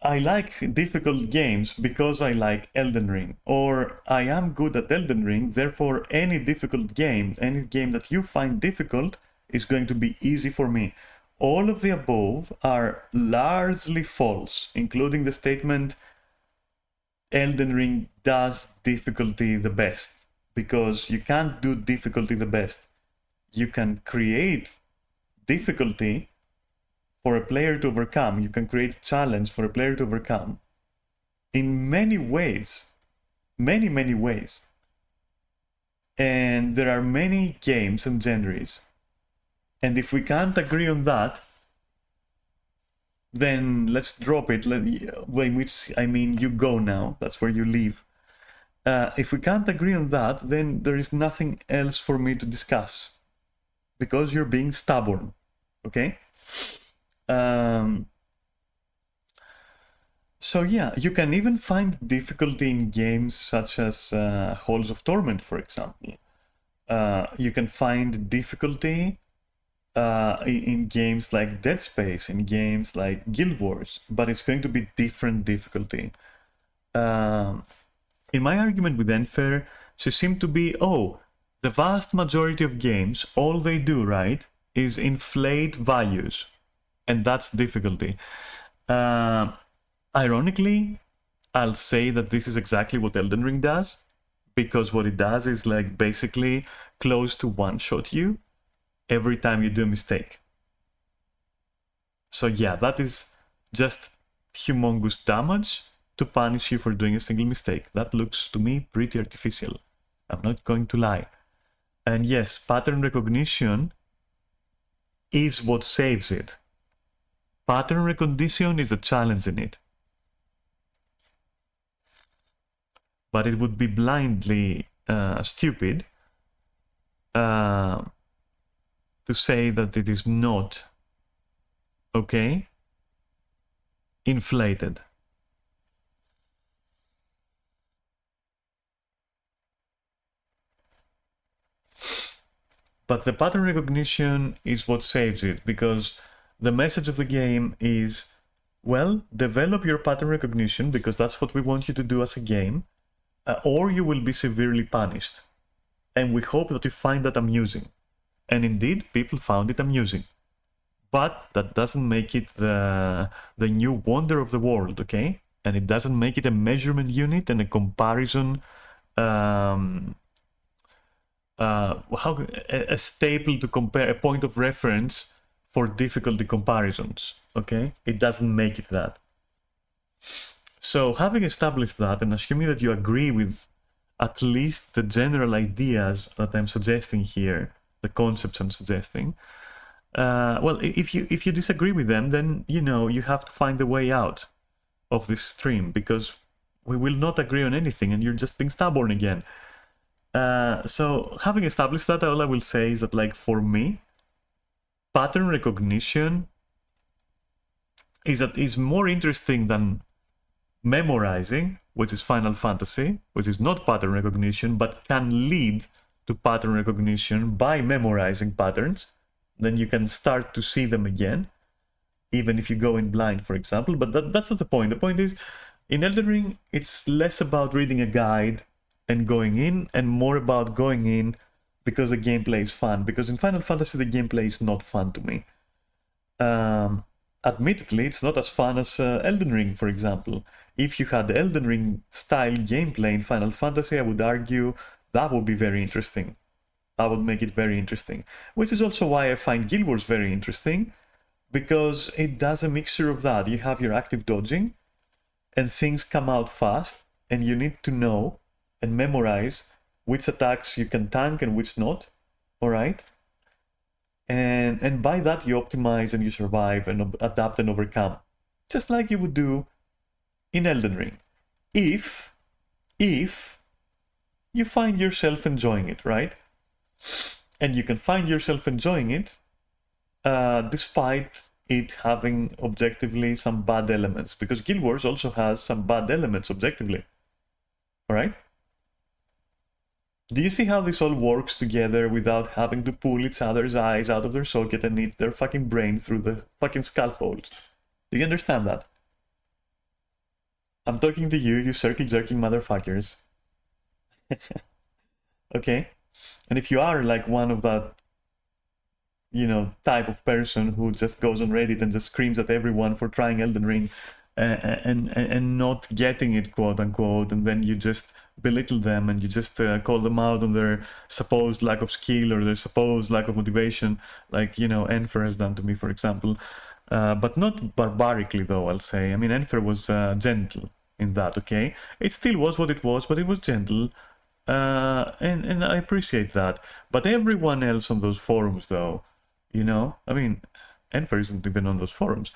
I like difficult games because I like Elden Ring, or I am good at Elden Ring, therefore any difficult game, any game that you find difficult is going to be easy for me. All of the above are largely false, including the statement Elden Ring does difficulty the best, because you can't do difficulty the best. You can create difficulty for a player to overcome. You can create a challenge for a player to overcome in many ways, many ways. And there are many games and genres. And if we can't agree on that, then let's drop it. Which, I mean, you go now. That's where you leave. If we can't agree on that, then there is nothing else for me to discuss. Because you're being stubborn. Okay? So yeah, you can even find difficulty in games such as Halls of Torment, for example. You can find difficulty in games like Dead Space, in games like Guild Wars, but it's going to be different difficulty. In my argument with Enfer, she seemed to be, the vast majority of games, all they do, right, is inflate values, and that's difficulty. Ironically, I'll say that this is exactly what Elden Ring does, because what it does is like basically close to one-shot you every time you do a mistake. So yeah, that is just humongous damage to punish you for doing a single mistake. That looks to me pretty artificial. I'm not going to lie. And yes, pattern recognition is what saves it. Pattern recognition is the challenge in it. But it would be blindly stupid to say that it is not, okay, inflated. But the pattern recognition is what saves it, because the message of the game is, well, develop your pattern recognition, because that's what we want you to do as a game, or you will be severely punished. And we hope that you find that amusing. And indeed, people found it amusing. But that doesn't make it the new wonder of the world, okay? And it doesn't make it a measurement unit and a comparison, a staple to compare, a point of reference for difficulty comparisons, okay? It doesn't make it that. So having established that, and assuming that you agree with at least the general ideas that I'm suggesting here, the concepts I'm suggesting, well, if you disagree with them, then, you know, you have to find a way out of this stream, because we will not agree on anything, and you're just being stubborn again. So having established that, all I will say is that, like, for me, pattern recognition is more interesting than memorizing, which is Final Fantasy, which is not pattern recognition, but can lead to pattern recognition by memorizing patterns. Then you can start to see them again, even if you go in blind, for example. But that's not the point. The point is, In Elden Ring, it's less about reading a guide and going in, and more about going in because the gameplay is fun. Because in Final Fantasy, the gameplay is not fun to me. Admittedly, it's not as fun as Elden Ring, for example. If you had Elden Ring style gameplay in Final Fantasy, I would argue that would be very interesting. That would make it very interesting. Which is also why I find Guild Wars very interesting, because it does a mixture of that. You have your active dodging, and things come out fast, and you need to know and memorize which attacks you can tank and which not. All right? And by that you optimize and you survive and adapt and overcome, just like you would do in Elden Ring, if you find yourself enjoying it, right? And you can find yourself enjoying it despite it having objectively some bad elements, because Guild Wars also has some bad elements objectively. All right? Do you see how this all works together without having to pull each other's eyes out of their socket and eat their fucking brain through the fucking skull holes? Do you understand that? I'm talking to you, you circle-jerking motherfuckers. Okay? And if you are like one of that, you know, type of person who just goes on Reddit and just screams at everyone for trying Elden Ring and not getting it, quote unquote, and then you just belittle them and you just call them out on their supposed lack of skill or their supposed lack of motivation, like, you know, Enfer has done to me, for example. But not barbarically, though, I'll say. I mean, Enfer was gentle in that, okay? It still was what it was, but it was gentle. And I appreciate that. But everyone else on those forums, though, you know, I mean, Enfer isn't even on those forums.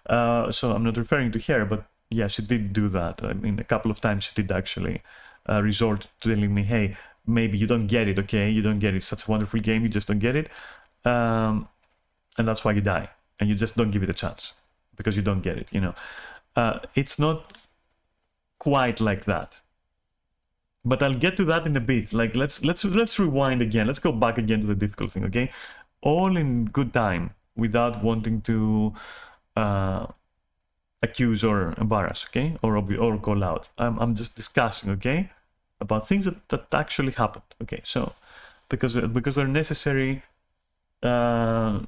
So I'm not referring to her, but yeah, she did do that. I mean, a couple of times she did actually resort to telling me, hey, maybe you don't get it, okay? You don't get it. It's such a wonderful game, you just don't get it. And that's why you die. And you just don't give it a chance because you don't get it, you know. It's not quite like that. But I'll get to that in a bit. Like, let's rewind again. Let's go back again to the difficult thing, okay? All in good time, without wanting to accuse or embarrass, okay, or call out. I'm just discussing, okay, about things that actually happened, okay. So because they're necessary they're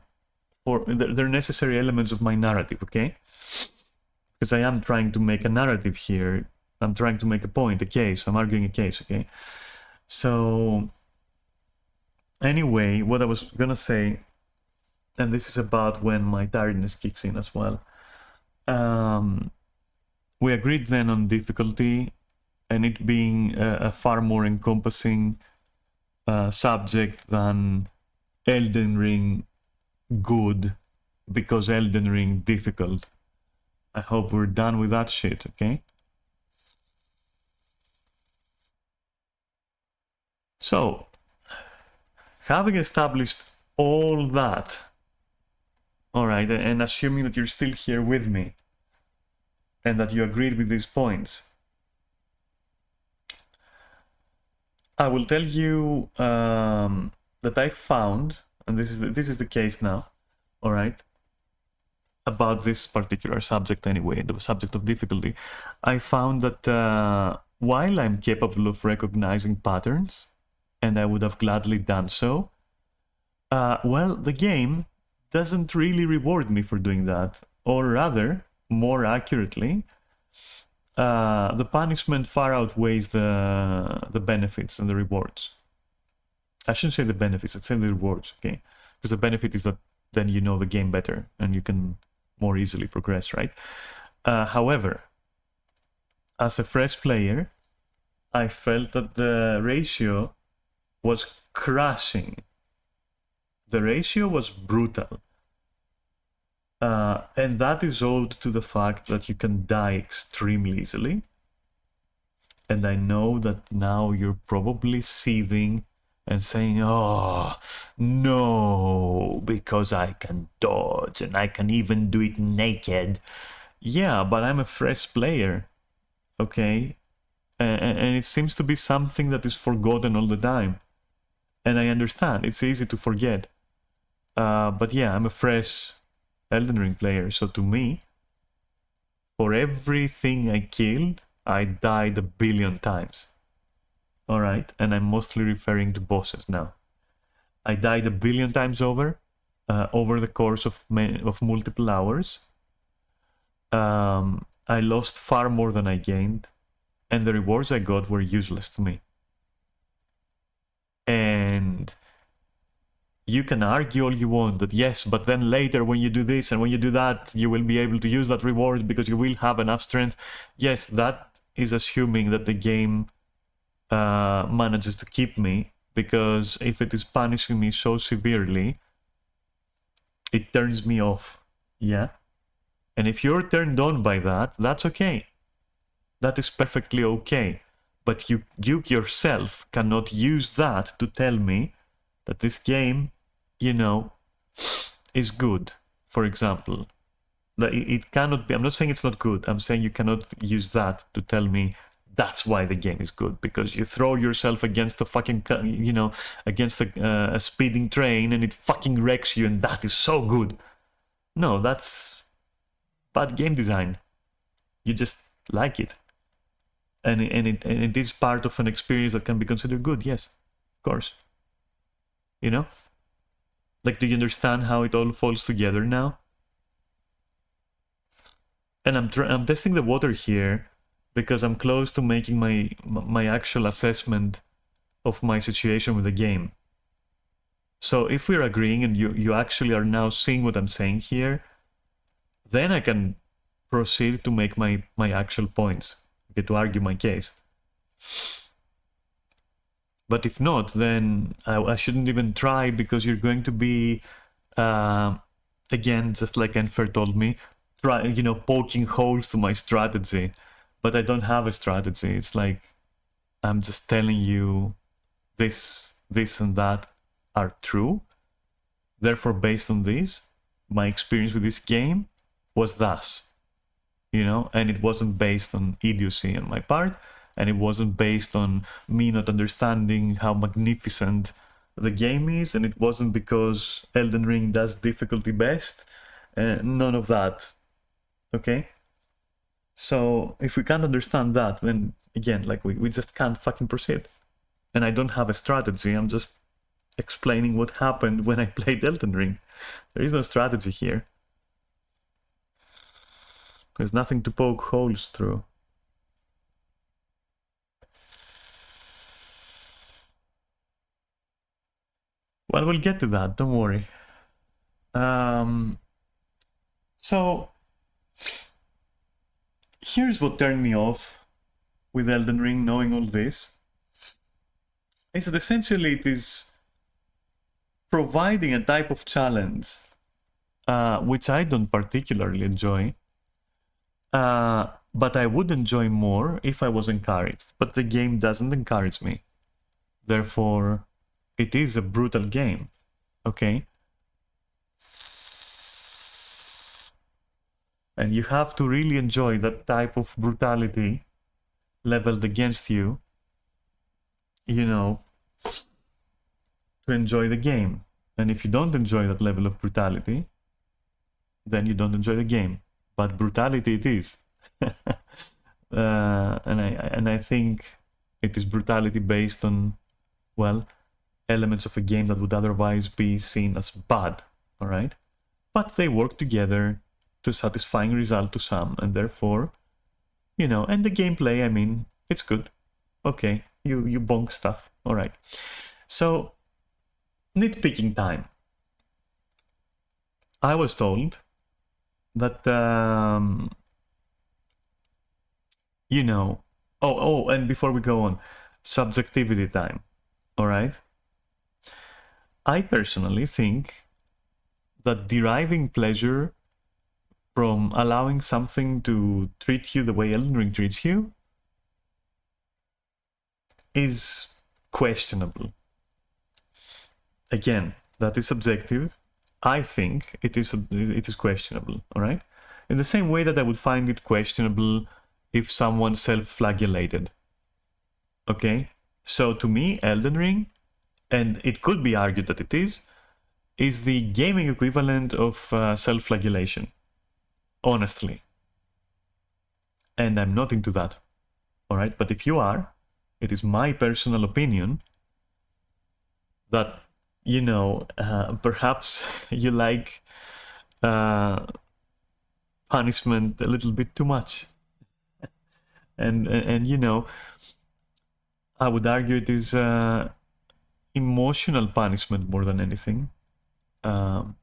necessary elements of my narrative, okay. Because I am trying to make a narrative here. I'm trying to make a point, a case. I'm arguing a case, okay. So anyway, what I was gonna say, and this is about when my tiredness kicks in as well. We agreed then on difficulty and it being a far more encompassing subject than Elden Ring good because Elden Ring difficult. I hope we're done with that shit, okay? So, having established all that, all right, and assuming that you're still here with me and that you agreed with these points, I will tell you that I found, and this is the case now, all right, about this particular subject anyway, the subject of difficulty. I found that while I'm capable of recognizing patterns, and I would have gladly done so, well, the game doesn't really reward me for doing that, or rather, more accurately, the punishment far outweighs the benefits and the rewards. I shouldn't say the benefits, I'd say the rewards, okay? Because the benefit is that then you know the game better and you can more easily progress, right? However, as a fresh player, I felt that the ratio was crushing. The ratio was brutal. And that is owed to the fact that you can die extremely easily. And I know that now you're probably seething and saying, oh, no, because I can dodge and I can even do it naked. Yeah, but I'm a fresh player, okay? And it seems to be something that is forgotten all the time. And I understand, it's easy to forget. But yeah, I'm a fresh Elden Ring player, so to me, For everything I killed, I died 1,000,000,000 times. Alright, and I'm mostly referring to bosses now. I died 1,000,000,000 times over the course of multiple hours. I lost far more than I gained, and the rewards I got were useless to me. And you can argue all you want that yes, but then later when you do this and when you do that, you will be able to use that reward because you will have enough strength. Yes, that is assuming that the game manages to keep me, because if it is punishing me so severely, it turns me off. Yeah. And if you're turned on by that, that's okay. That is perfectly okay. But you yourself cannot use that to tell me that this game, you know, is good, for example. That it cannot be. I'm not saying it's not good. I'm saying you cannot use that to tell me that's why the game is good, because you throw yourself against a fucking, against a speeding train and it fucking wrecks you, and that is so good. No, that's bad game design. You just like it. And it is part of an experience that can be considered good, yes, of course. You know? Like, do you understand how it all falls together now? And I'm testing the water here because I'm close to making my actual assessment of my situation with the game. So if we're agreeing and you actually are now seeing what I'm saying here, then I can proceed to make my actual points, okay, to argue my case. But if not, then I shouldn't even try, because you're going to be, again, just like Enfer told me, poking holes to my strategy. But I don't have a strategy. It's like I'm just telling you this and that are true. Therefore, based on this, my experience with this game was thus, and it wasn't based on idiocy on my part, and it wasn't based on me not understanding how magnificent the game is, and it wasn't because Elden Ring does difficulty best. None of that. Okay? So if we can't understand that, then again, like we just can't fucking proceed. And I don't have a strategy. I'm just explaining what happened when I played Elden Ring. There is no strategy here. There's nothing to poke holes through. Well, we'll get to that, don't worry. So, here's what turned me off with Elden Ring, knowing all this, is that essentially it is providing a type of challenge, which I don't particularly enjoy, but I would enjoy more if I was encouraged. But the game doesn't encourage me. Therefore, it is a brutal game, okay? And you have to really enjoy that type of brutality leveled against you, to enjoy the game. And if you don't enjoy that level of brutality, then you don't enjoy the game. But brutality it is. And I think it is brutality based on, well, elements of a game that would otherwise be seen as bad, all right? But they work together to a satisfying result to some, and therefore, and the gameplay, I mean, it's good. Okay, you bonk stuff, all right. So, nitpicking time. I was told that, and before we go on, subjectivity time, all right? I personally think that deriving pleasure from allowing something to treat you the way Elden Ring treats you is questionable. Again, that is subjective. I think it is questionable, all right? In the same way that I would find it questionable if someone self-flagellated. Okay? So to me, Elden Ring, and it could be argued that it is the gaming equivalent of self-flagellation. Honestly. And I'm not into that. All right, but if you are, it is my personal opinion that, perhaps you like punishment a little bit too much. And I would argue it is emotional punishment more than anything. But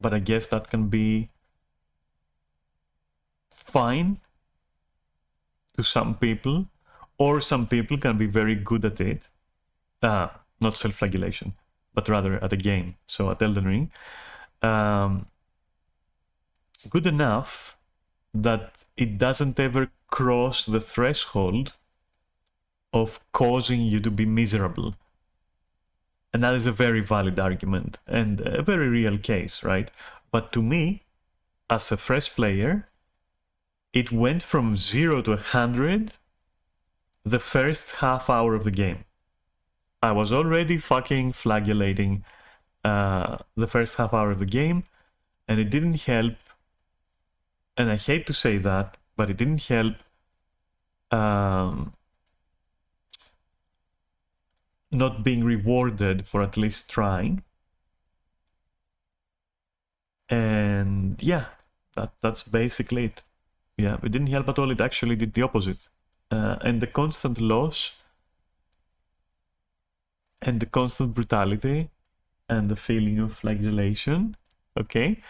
I guess that can be fine to some people, or some people can be very good at it. Not self-flagellation, but rather at a game. So at Elden Ring, good enough that it doesn't ever cross the threshold of causing you to be miserable. And that is a very valid argument and a very real case, right? But to me, as a fresh player, it went from 0 to 100 the first half hour of the game. I was already fucking flagellating the first half hour of the game, and it didn't help. And I hate to say that, but it didn't help not being rewarded for at least trying. And yeah, that's basically it. Yeah, it didn't help at all. It actually did the opposite. And the constant loss and the constant brutality and the feeling of flagellation, okay,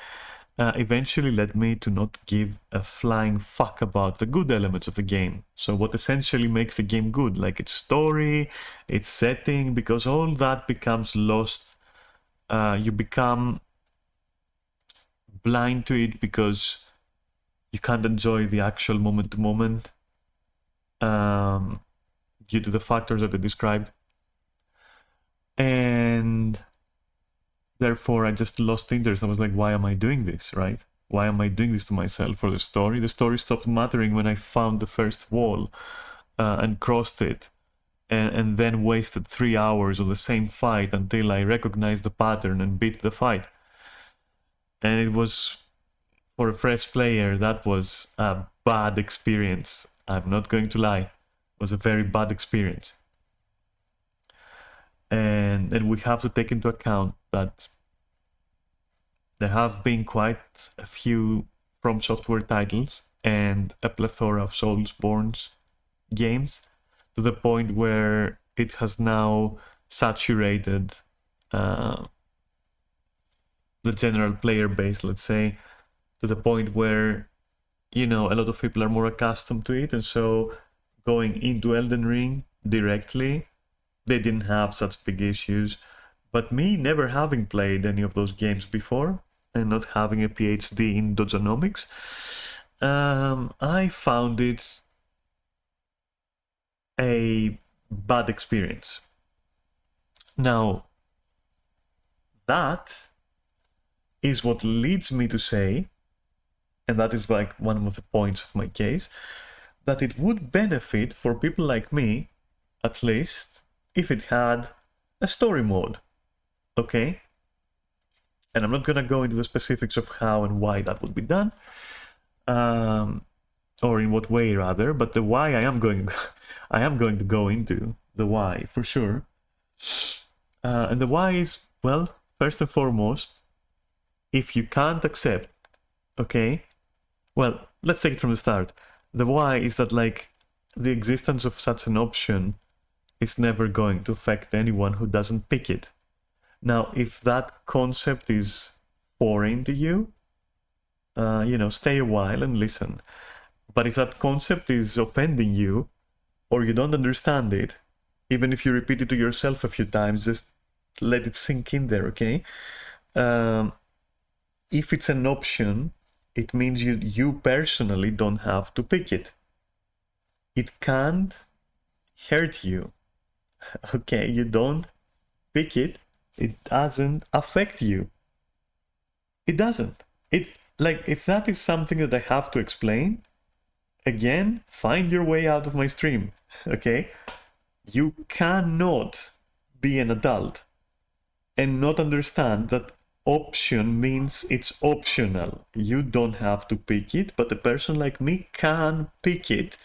eventually led me to not give a flying fuck about the good elements of the game. So what essentially makes the game good, like its story, its setting, because all that becomes lost. You become blind to it because you can't enjoy the actual moment to moment due to the factors that I described. And therefore, I just lost interest. I was like, why am I doing this, right? Why am I doing this to myself for the story? The story stopped mattering when I found the first wall and crossed it, and then wasted 3 hours on the same fight until I recognized the pattern and beat the fight. And it was, for a fresh player, that was a bad experience. I'm not going to lie. It was a very bad experience. And we have to take into account that there have been quite a few From Software titles and a plethora of Soulsborne games, to the point where it has now saturated the general player base, let's say, to the point where, a lot of people are more accustomed to it, and so going into Elden Ring directly, they didn't have such big issues. But me, never having played any of those games before, and not having a PhD in dogenomics, I found it a bad experience. Now, that is what leads me to say, and that is like one of the points of my case, that it would benefit for people like me, at least, if it had a story mode, okay? And I'm not gonna go into the specifics of how and why that would be done, or in what way rather, but the why I am going to go into the why for sure. And the why is, well, first and foremost, if you can't accept, okay, well, let's take it from the start. The why is that, like, the existence of such an option is never going to affect anyone who doesn't pick it. Now, if that concept is foreign to you, stay a while and listen. But if that concept is offending you, or you don't understand it, even if you repeat it to yourself a few times, just let it sink in there, okay? If it's an option, it means you personally don't have to pick it. It can't hurt you, okay? You don't pick it. It doesn't affect you. It doesn't. If that is something that I have to explain, again, find your way out of my stream, okay? You cannot be an adult and not understand that option means it's optional. You don't have to pick it, but a person like me can pick it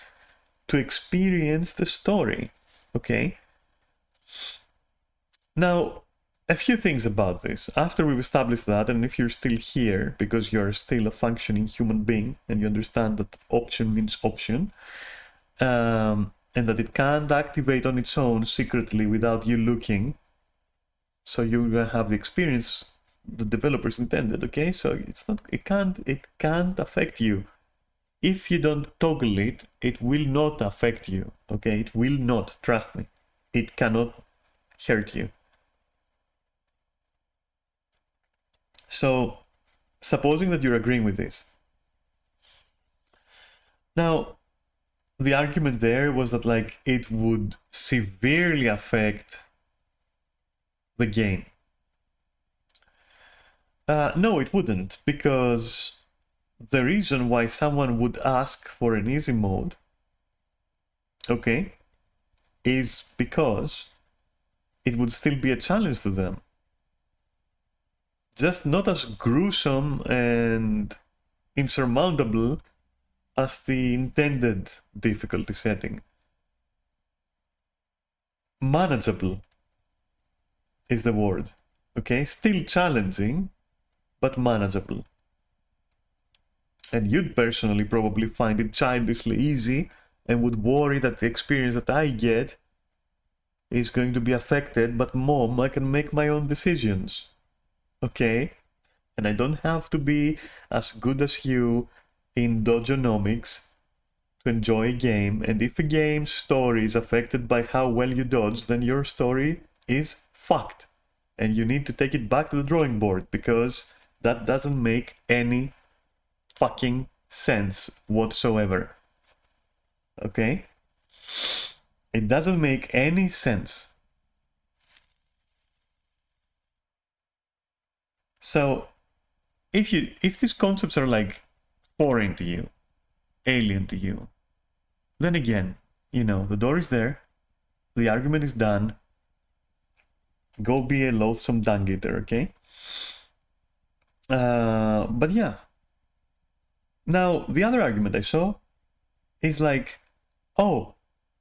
to experience the story. Okay? Now, a few things about this. After we've established that, and if you're still here because you're still a functioning human being and you understand that option means option, and that it can't activate on its own secretly without you looking, so you're gonna have the experience the developers intended. Okay, so it can't affect you. If you don't toggle it, it will not affect you. Okay, it will not, trust me. It cannot hurt you. So supposing that you're agreeing with this, now the argument there was that like it would severely affect the game. No, it wouldn't, because the reason why someone would ask for an easy mode, okay, is because it would still be a challenge to them. Just not as gruesome and insurmountable as the intended difficulty setting. Manageable is the word, okay? Still challenging, but manageable. And you'd personally probably find it childishly easy and would worry that the experience that I get is going to be affected, but Mom, I can make my own decisions. Okay? And I don't have to be as good as you in dojonomics to enjoy a game. And if a game's story is affected by how well you dodge, then your story is fucked. And you need to take it back to the drawing board, because that doesn't make any fucking sense whatsoever. Okay? It doesn't make any sense. So if these concepts are like foreign to you, alien to you, then again, you know, the door is there, the argument is done. Go be a loathsome dung eater, okay? But yeah. Now, the other argument I saw is like, oh,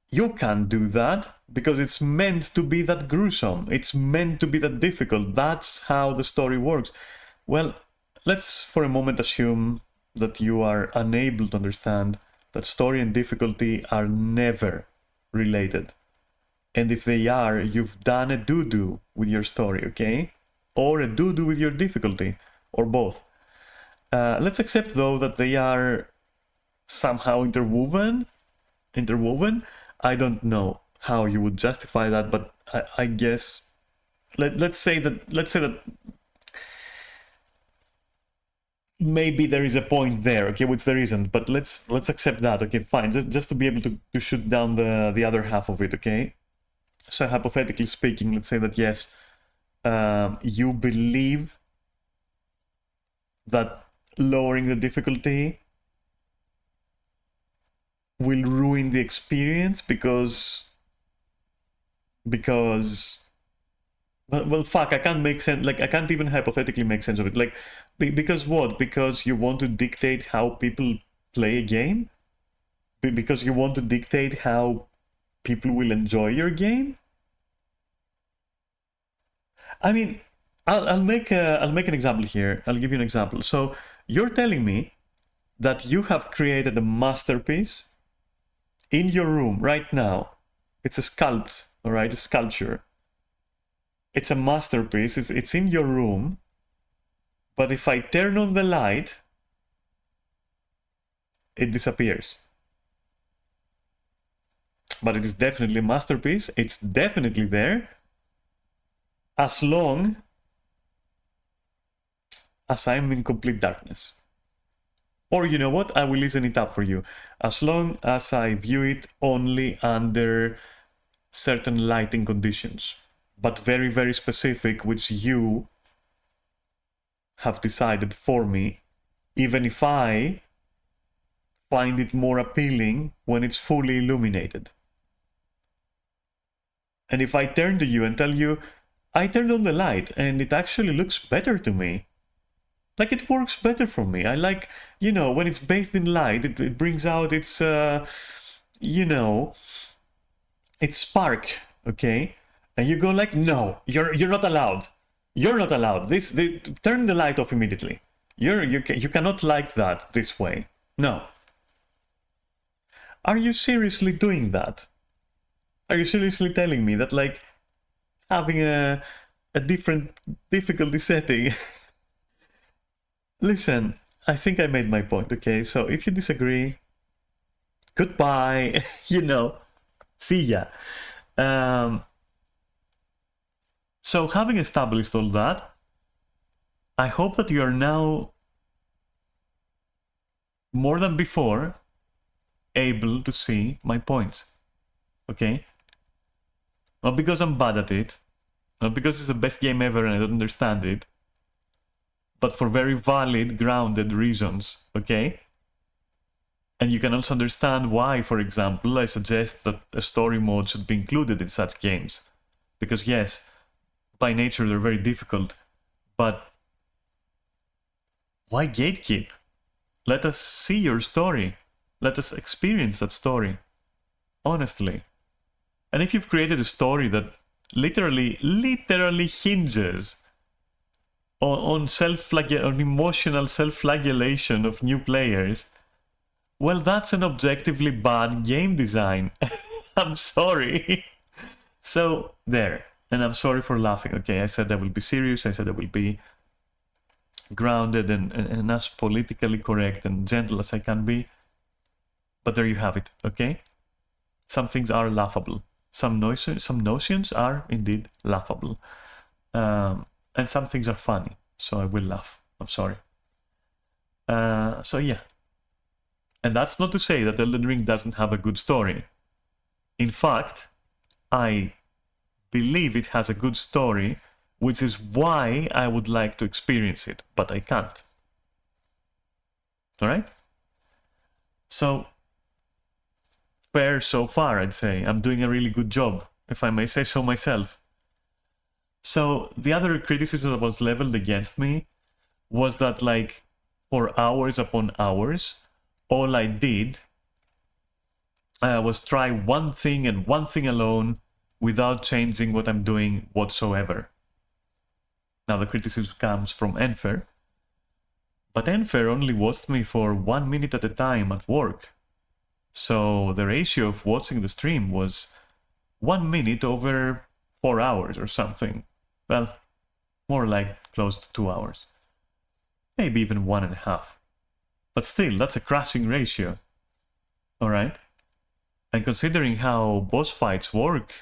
you can't do that because it's meant to be that gruesome. It's meant to be that difficult. That's how the story works. Well, let's for a moment assume that you are unable to understand that story and difficulty are never related. And if they are, you've done a doo-doo with your story, okay? Or a doo-doo with your difficulty, or both. Let's accept, though, that they are somehow interwoven. I don't know how you would justify that, but I guess let's say that maybe there is a point there, okay, which there isn't, but let's accept that, okay, fine, just to be able to shoot down the other half of it, okay? So hypothetically speaking, let's say that yes, you believe that lowering the difficulty will ruin the experience because well fuck, I can't make sense, like I can't even hypothetically make sense of it, like because what? Because you want to dictate how people play a game? Because you want to dictate how people will enjoy your game? I mean, I'll make an example here. I'll give you an example. So you're telling me that you have created a masterpiece in your room right now. It's a sculpt, all right, a sculpture. It's a masterpiece. It's in your room. But if I turn on the light, it disappears. But it is definitely a masterpiece. It's definitely there, as long as I'm in complete darkness. Or you know what? I will listen it up for you. As long as I view it only under certain lighting conditions, but very, very specific, which you have decided for me, even if I find it more appealing when it's fully illuminated. And if I turn to you and tell you, I turned on the light and it actually looks better to me. Like, it works better for me. I like, you know, when it's bathed in light, it brings out its, you know, its spark, okay? And you go like, no, you're not allowed. You're not allowed. Turn the light off immediately. You cannot like that this way. No. Are you seriously doing that? Are you seriously telling me that, like, having a different difficulty setting? Listen, I think I made my point, okay? So if you disagree, goodbye, you know, see ya. So having established all that, I hope that you are now, more than before, able to see my points, okay? Not because I'm bad at it, not because it's the best game ever and I don't understand it, but for very valid, grounded reasons, okay? And you can also understand why, for example, I suggest that a story mode should be included in such games. Because yes, by nature they're very difficult, but why gatekeep? Let us see your story. Let us experience that story. Honestly. And if you've created a story that literally hinges on emotional self-flagellation of new players, well, that's an objectively bad game design. I'm sorry. So, there. And I'm sorry for laughing, okay? I said I will be serious, I said I will be grounded and as politically correct and gentle as I can be. But there you have it, okay? Some things are laughable. Some notions are indeed laughable. And some things are funny, so I will laugh. I'm sorry. So yeah. And that's not to say that Elden Ring doesn't have a good story. In fact, I believe it has a good story, which is why I would like to experience it, but I can't. Alright? So, fair so far, I'd say. I'm doing a really good job, if I may say so myself. So, the other criticism that was leveled against me was that, like, for hours upon hours, all I did was try one thing and one thing alone without changing what I'm doing whatsoever. Now, the criticism comes from Enfer, but Enfer only watched me for 1 minute at a time at work. So the ratio of watching the stream was 1 minute over 4 hours or something. Well, more like close to 2 hours. Maybe even 1.5. But still, that's a crashing ratio. Alright? And considering how boss fights work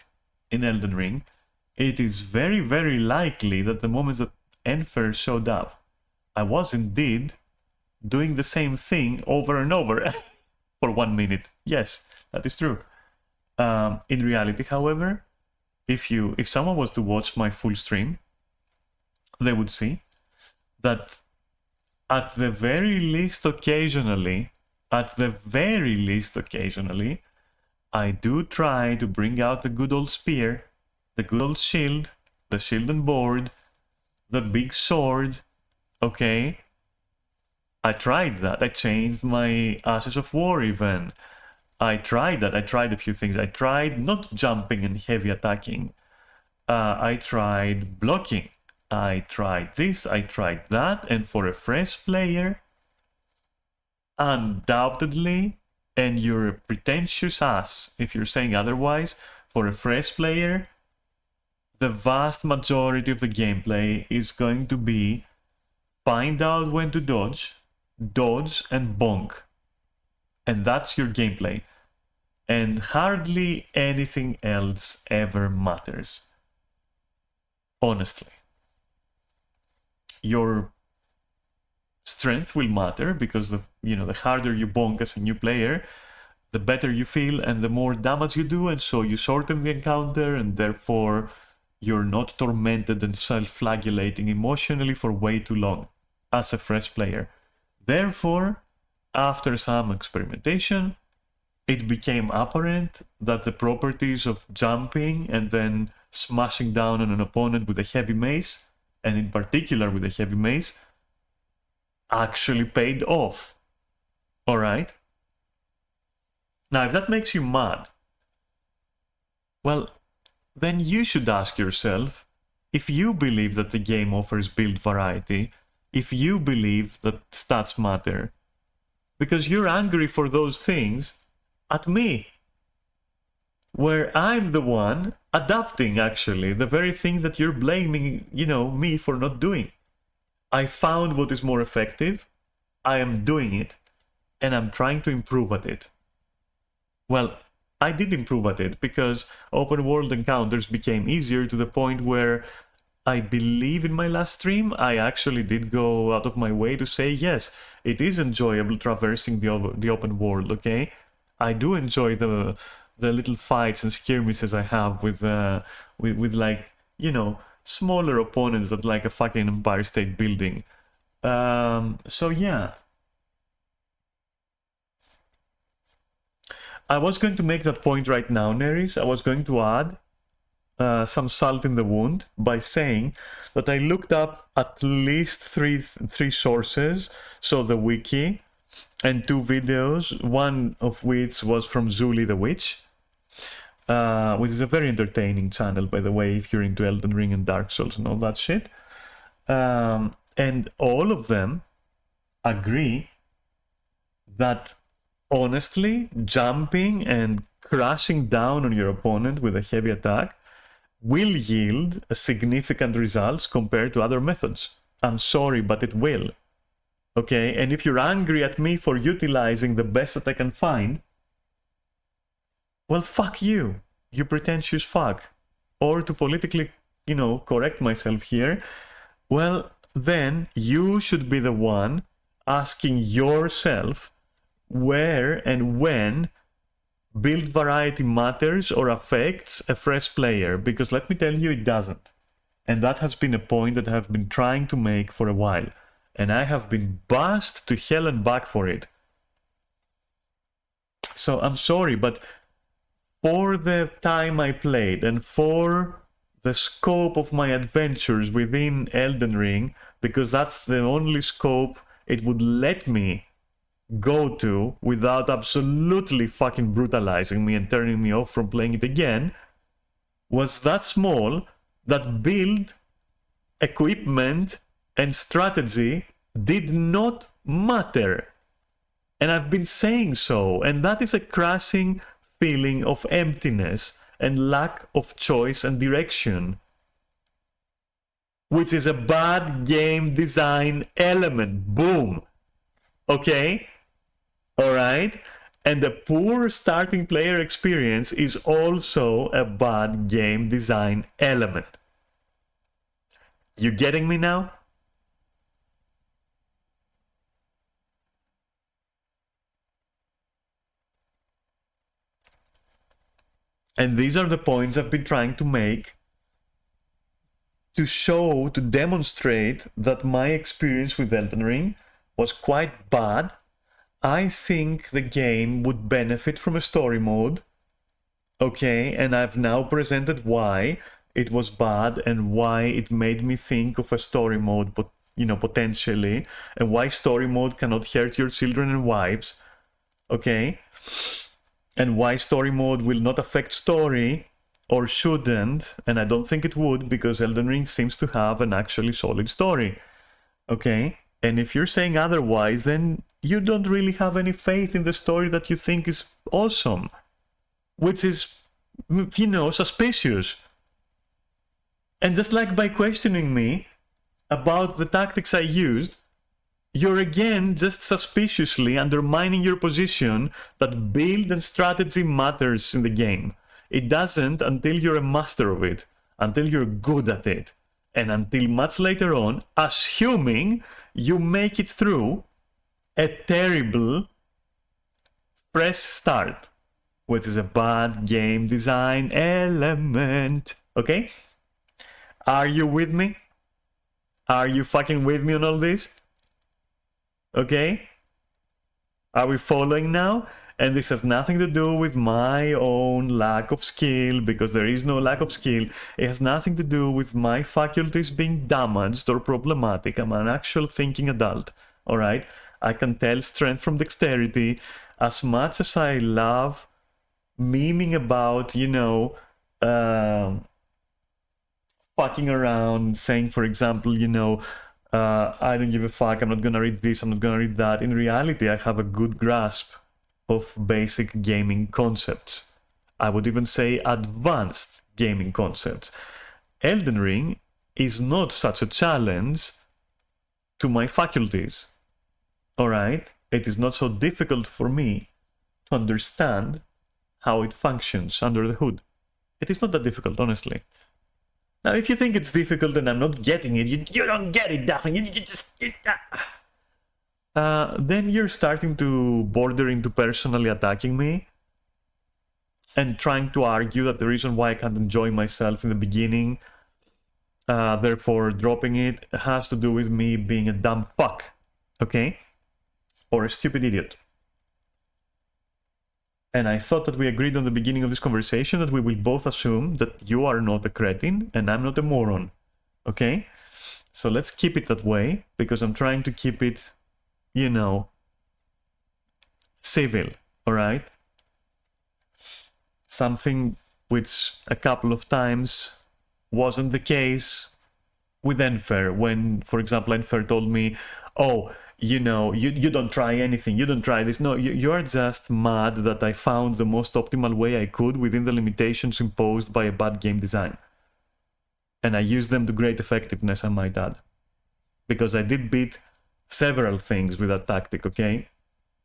in Elden Ring, it is very, very likely that the moment that Enfer showed up, I was indeed doing the same thing over and over for 1 minute. Yes, that is true. In reality, however, if someone was to watch my full stream, they would see that at the very least occasionally, I do try to bring out the good old spear, the good old shield, the shield and board, the big sword, okay? I tried that. I changed my Ashes of War even. I tried that. I tried a few things. I tried not jumping and heavy attacking. I tried blocking. I tried this, I tried that, and for a fresh player, undoubtedly, and you're a pretentious ass if you're saying otherwise, for a fresh player, the vast majority of the gameplay is going to be find out when to dodge, and bonk. And that's your gameplay. And hardly anything else ever matters. Honestly. Your strength will matter because the harder you bonk as a new player, the better you feel and the more damage you do, and so you shorten the encounter, and therefore you're not tormented and self-flagellating emotionally for way too long as a fresh player. Therefore, after some experimentation, it became apparent that the properties of jumping and then smashing down on an opponent with a heavy mace, and in particular with a heavy mace, actually paid off. Alright? Now, if that makes you mad, well, then you should ask yourself, if you believe that the game offers build variety, if you believe that stats matter, because you're angry for those things at me, where I'm the one adapting, actually, the very thing that you're blaming, me for not doing. I found what is more effective, I am doing it, and I'm trying to improve at it. Well, I did improve at it, because open world encounters became easier to the point where I believe in my last stream, I actually did go out of my way to say, yes, it is enjoyable traversing the open world, okay? I do enjoy the little fights and skirmishes I have with like, smaller opponents that like a fucking Empire State Building. So yeah. I was going to make that point right now, Neris. I was going to add some salt in the wound by saying that I looked up at least three sources, so the wiki and 2 videos, one of which was from Zuli the Witch, which is a very entertaining channel, by the way, if you're into Elden Ring and Dark Souls and all that shit. And all of them agree that, honestly, jumping and crashing down on your opponent with a heavy attack will yield significant results compared to other methods. I'm sorry, but it will. Okay, and if you're angry at me for utilizing the best that I can find, well, fuck you, you pretentious fuck. Or to politically, correct myself here, well, then you should be the one asking yourself where and when build variety matters or affects a fresh player, because let me tell you, it doesn't. And that has been a point that I have been trying to make for a while, and I have been bashed to hell and back for it. So I'm sorry, but for the time I played and for the scope of my adventures within Elden Ring, because that's the only scope it would let me go to without absolutely fucking brutalizing me and turning me off from playing it again, was that small that build, equipment, and strategy did not matter. And I've been saying so, and that is a crushing feeling of emptiness and lack of choice and direction, which is a bad game design element. Boom. Okay? Alright? And a poor starting player experience is also a bad game design element. You getting me now? And these are the points I've been trying to make to show, to demonstrate that my experience with Elden Ring was quite bad. I think the game would benefit from a story mode, okay, and I've now presented why it was bad and why it made me think of a story mode, but potentially, and why story mode cannot hurt your children and wives, okay, and why story mode will not affect story, or shouldn't, and I don't think it would, because Elden Ring seems to have an actually solid story, okay. And if you're saying otherwise, then you don't really have any faith in the story that you think is awesome, which is, suspicious. And just like by questioning me about the tactics I used, you're again just suspiciously undermining your position that build and strategy matters in the game. It doesn't until you're a master of it, until you're good at it, and until much later on, assuming you make it through a terrible fresh start, which is a bad game design element. Okay? Are you with me? Are you fucking with me on all this? Okay? Are we following now? And this has nothing to do with my own lack of skill, because there is no lack of skill. It has nothing to do with my faculties being damaged or problematic. I'm an actual thinking adult, all right? I can tell strength from dexterity. As much as I love memeing about, you know, fucking around, saying, for example, you know, I don't give a fuck, I'm not gonna read this, I'm not gonna read that. In reality, I have a good grasp of basic gaming concepts. I would even say advanced gaming concepts. Elden Ring is not such a challenge to my faculties. Alright? It is not so difficult for me to understand how it functions under the hood. It is not that difficult, honestly. Now, if you think it's difficult and I'm not getting it, you don't get it, Daphne. You just... then you're starting to border into personally attacking me and trying to argue that the reason why I can't enjoy myself in the beginning, therefore dropping it, has to do with me being a dumb fuck, okay? Or a stupid idiot. And I thought that we agreed on the beginning of this conversation that we will both assume that you are not a cretin and I'm not a moron, okay? So let's keep it that way, because I'm trying to keep it, you know, civil, all right? Something which a couple of times wasn't the case with Enfer, when, for example, Enfer told me, oh, you know, you don't try anything, you don't try this. No, you're just mad that I found the most optimal way I could within the limitations imposed by a bad game design. And I used them to great effectiveness, I might add. Because I did beat several things with that tactic, okay?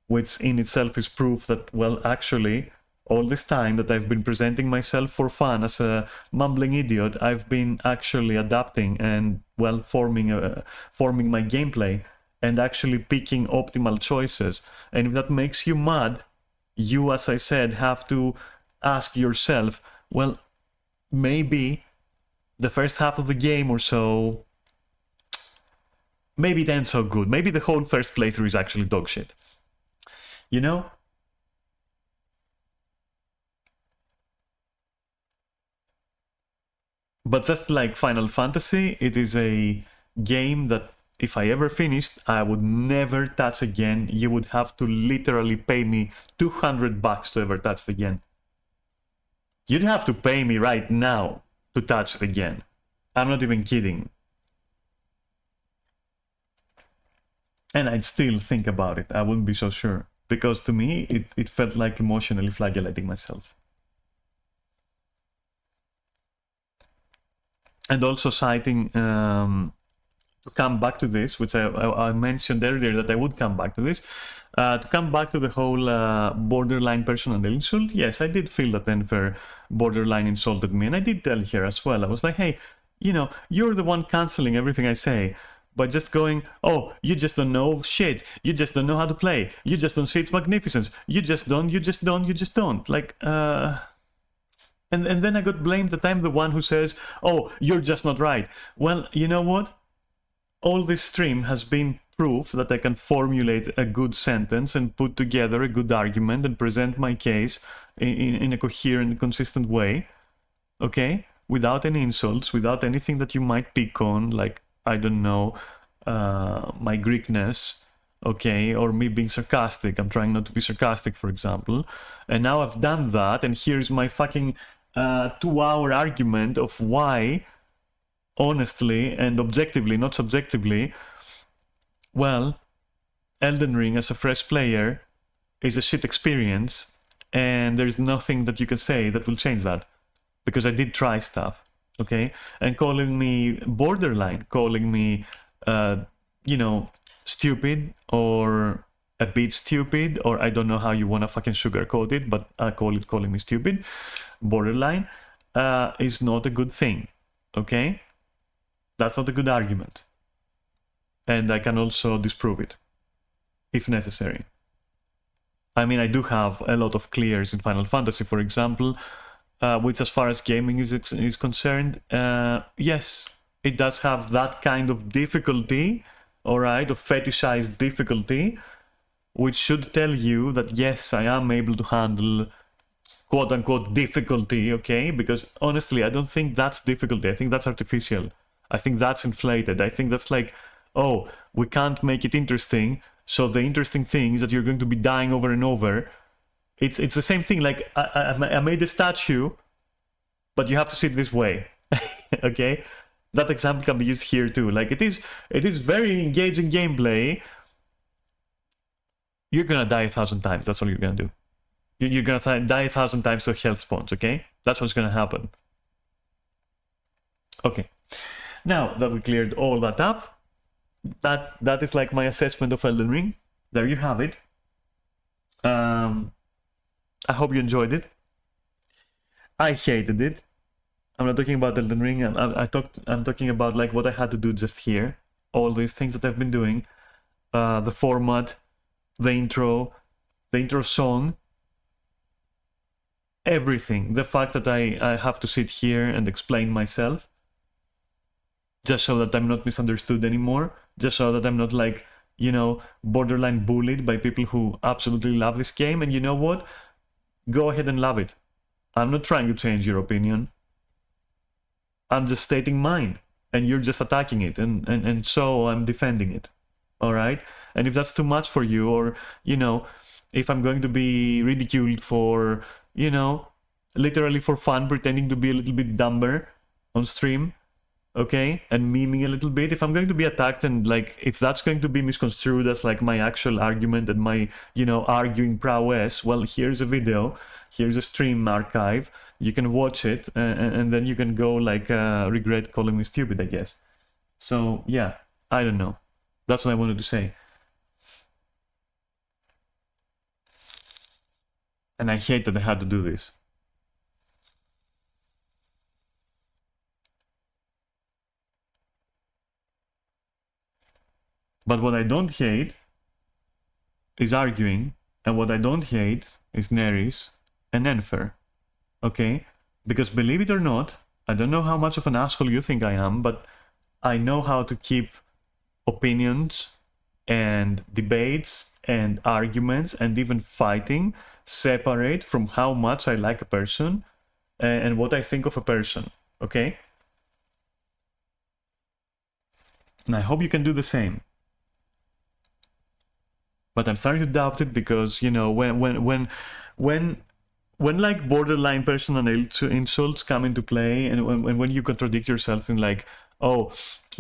Which in itself is proof that, well, actually, all this time that I've been presenting myself for fun as a mumbling idiot, I've been actually adapting and, well, forming my gameplay and actually picking optimal choices. And if that makes you mad, you, as I said, have to ask yourself, well, maybe the first half of the game or so, maybe it ain't so good. Maybe the whole first playthrough is actually dog shit. You know? But just like Final Fantasy, it is a game that if I ever finished, I would never touch again. You would have to literally pay me $200 to ever touch it again. You'd have to pay me right now to touch it again. I'm not even kidding. And I'd still think about it. I wouldn't be so sure. Because to me, it felt like emotionally flagellating myself. And also citing, to come back to this, which I mentioned earlier that I would come back to this, to come back to the whole borderline personal insult. Yes, I did feel that Enfer borderline insulted me, and I did tell her as well. I was like, hey, you know, you're the one canceling everything I say by just going, oh, you just don't know shit, you just don't know how to play, you just don't see its magnificence, you just don't. Like, And then I got blamed that I'm the one who says, oh, you're just not right. Well, you know what? All this stream has been proof that I can formulate a good sentence and put together a good argument and present my case in a coherent, consistent way, okay? Without any insults, without anything that you might pick on, like, I don't know, my Greekness, okay, or me being sarcastic. I'm trying not to be sarcastic, for example. And now I've done that, and here's my fucking 2-hour argument of why, honestly and objectively, not subjectively, well, Elden Ring as a fresh player is a shit experience, and there's nothing that you can say that will change that. Because I did try stuff, okay? And calling me borderline, calling me, you know, stupid, or a bit stupid, or I don't know how you want to fucking sugarcoat it, but I call it calling me stupid, borderline, is not a good thing, okay? That's not a good argument. And I can also disprove it, if necessary. I mean, I do have a lot of clears in Final Fantasy, for example, which, as far as gaming is concerned, yes, it does have that kind of difficulty, alright, of fetishized difficulty, which should tell you that yes, I am able to handle quote-unquote difficulty, okay? Because honestly, I don't think that's difficulty. I think that's artificial. I think that's inflated. I think that's like, oh, we can't make it interesting, so the interesting thing is that you're going to be dying over and over. It's the same thing, like, I made a statue, but you have to sit this way, okay? That example can be used here too. Like, it is very engaging gameplay. You're gonna die 1,000 times, that's all you're gonna do. You're gonna die 1,000 times to health spawns, okay? That's what's gonna happen. Okay. Now that we cleared all that up, that is like my assessment of Elden Ring. There you have it. I hope you enjoyed it. I hated it. I'm not talking about Elden Ring. I'm talking about like what I had to do just here. All these things that I've been doing. The format, the intro song, everything. The fact that I have to sit here and explain myself, just so that I'm not misunderstood anymore, just so that I'm not like, you know, borderline bullied by people who absolutely love this game. And you know what? Go ahead and love it. I'm not trying to change your opinion. I'm just stating mine, and you're just attacking it, and so I'm defending it. All right? And if that's too much for you, or, you know, if I'm going to be ridiculed for, you know, literally for fun, pretending to be a little bit dumber on stream, okay, and memeing a little bit, if I'm going to be attacked and like, if that's going to be misconstrued as like my actual argument and my, you know, arguing prowess, well, here's a video, here's a stream archive, you can watch it, and then you can go like regret calling me stupid, I guess. So yeah, I don't know, that's what I wanted to say. And I hate that I had to do this. But what I don't hate is arguing, and what I don't hate is Neris and Enfer, okay? Because believe it or not, I don't know how much of an asshole you think I am, but I know how to keep opinions and debates and arguments and even fighting separate from how much I like a person and what I think of a person, okay? And I hope you can do the same. But I'm starting to doubt it because, you know, when like borderline personal insults come into play, and when you contradict yourself in like, oh,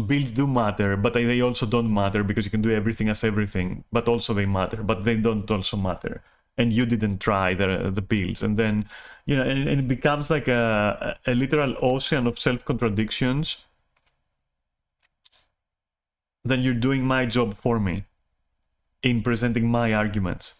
builds do matter, but they also don't matter because you can do everything as everything, but also they matter, but they don't also matter, and you didn't try the builds, and then, you know, and it becomes like a literal ocean of self-contradictions, then you're doing my job for me in presenting my arguments.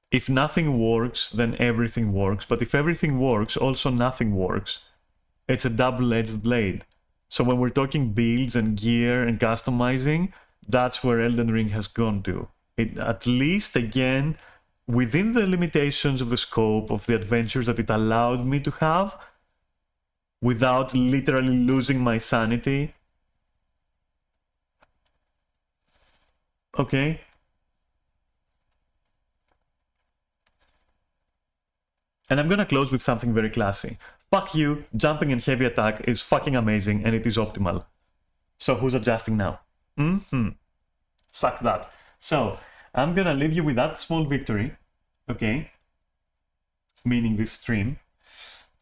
If nothing works, then everything works. But if everything works, also nothing works. It's a double-edged blade. So when we're talking builds and gear and customizing, that's where Elden Ring has gone to. It, at least, again, within the limitations of the scope of the adventures that it allowed me to have, without literally losing my sanity. Okay? And I'm gonna close with something very classy. Fuck you, jumping and heavy attack is fucking amazing and it is optimal. So who's adjusting now? Suck that. So, I'm gonna leave you with that small victory, okay? Meaning this stream.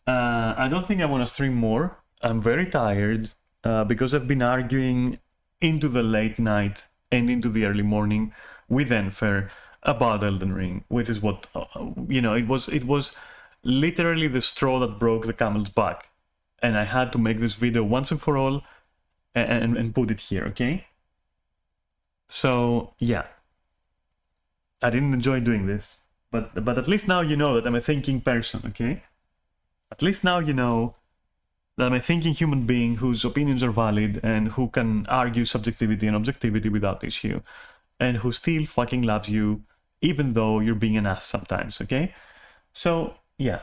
I don't think I want to stream more. I'm very tired because I've been arguing into the late night and into the early morning with Enfer about Elden Ring, which is what, you know, it was literally the straw that broke the camel's back. And I had to make this video once and for all and put it here, okay? So, yeah. I didn't enjoy doing this, but at least now you know that I'm a thinking person, okay? At least now you know that I'm a thinking human being whose opinions are valid and who can argue subjectivity and objectivity without issue, and who still fucking loves you even though you're being an ass sometimes, okay? So, yeah.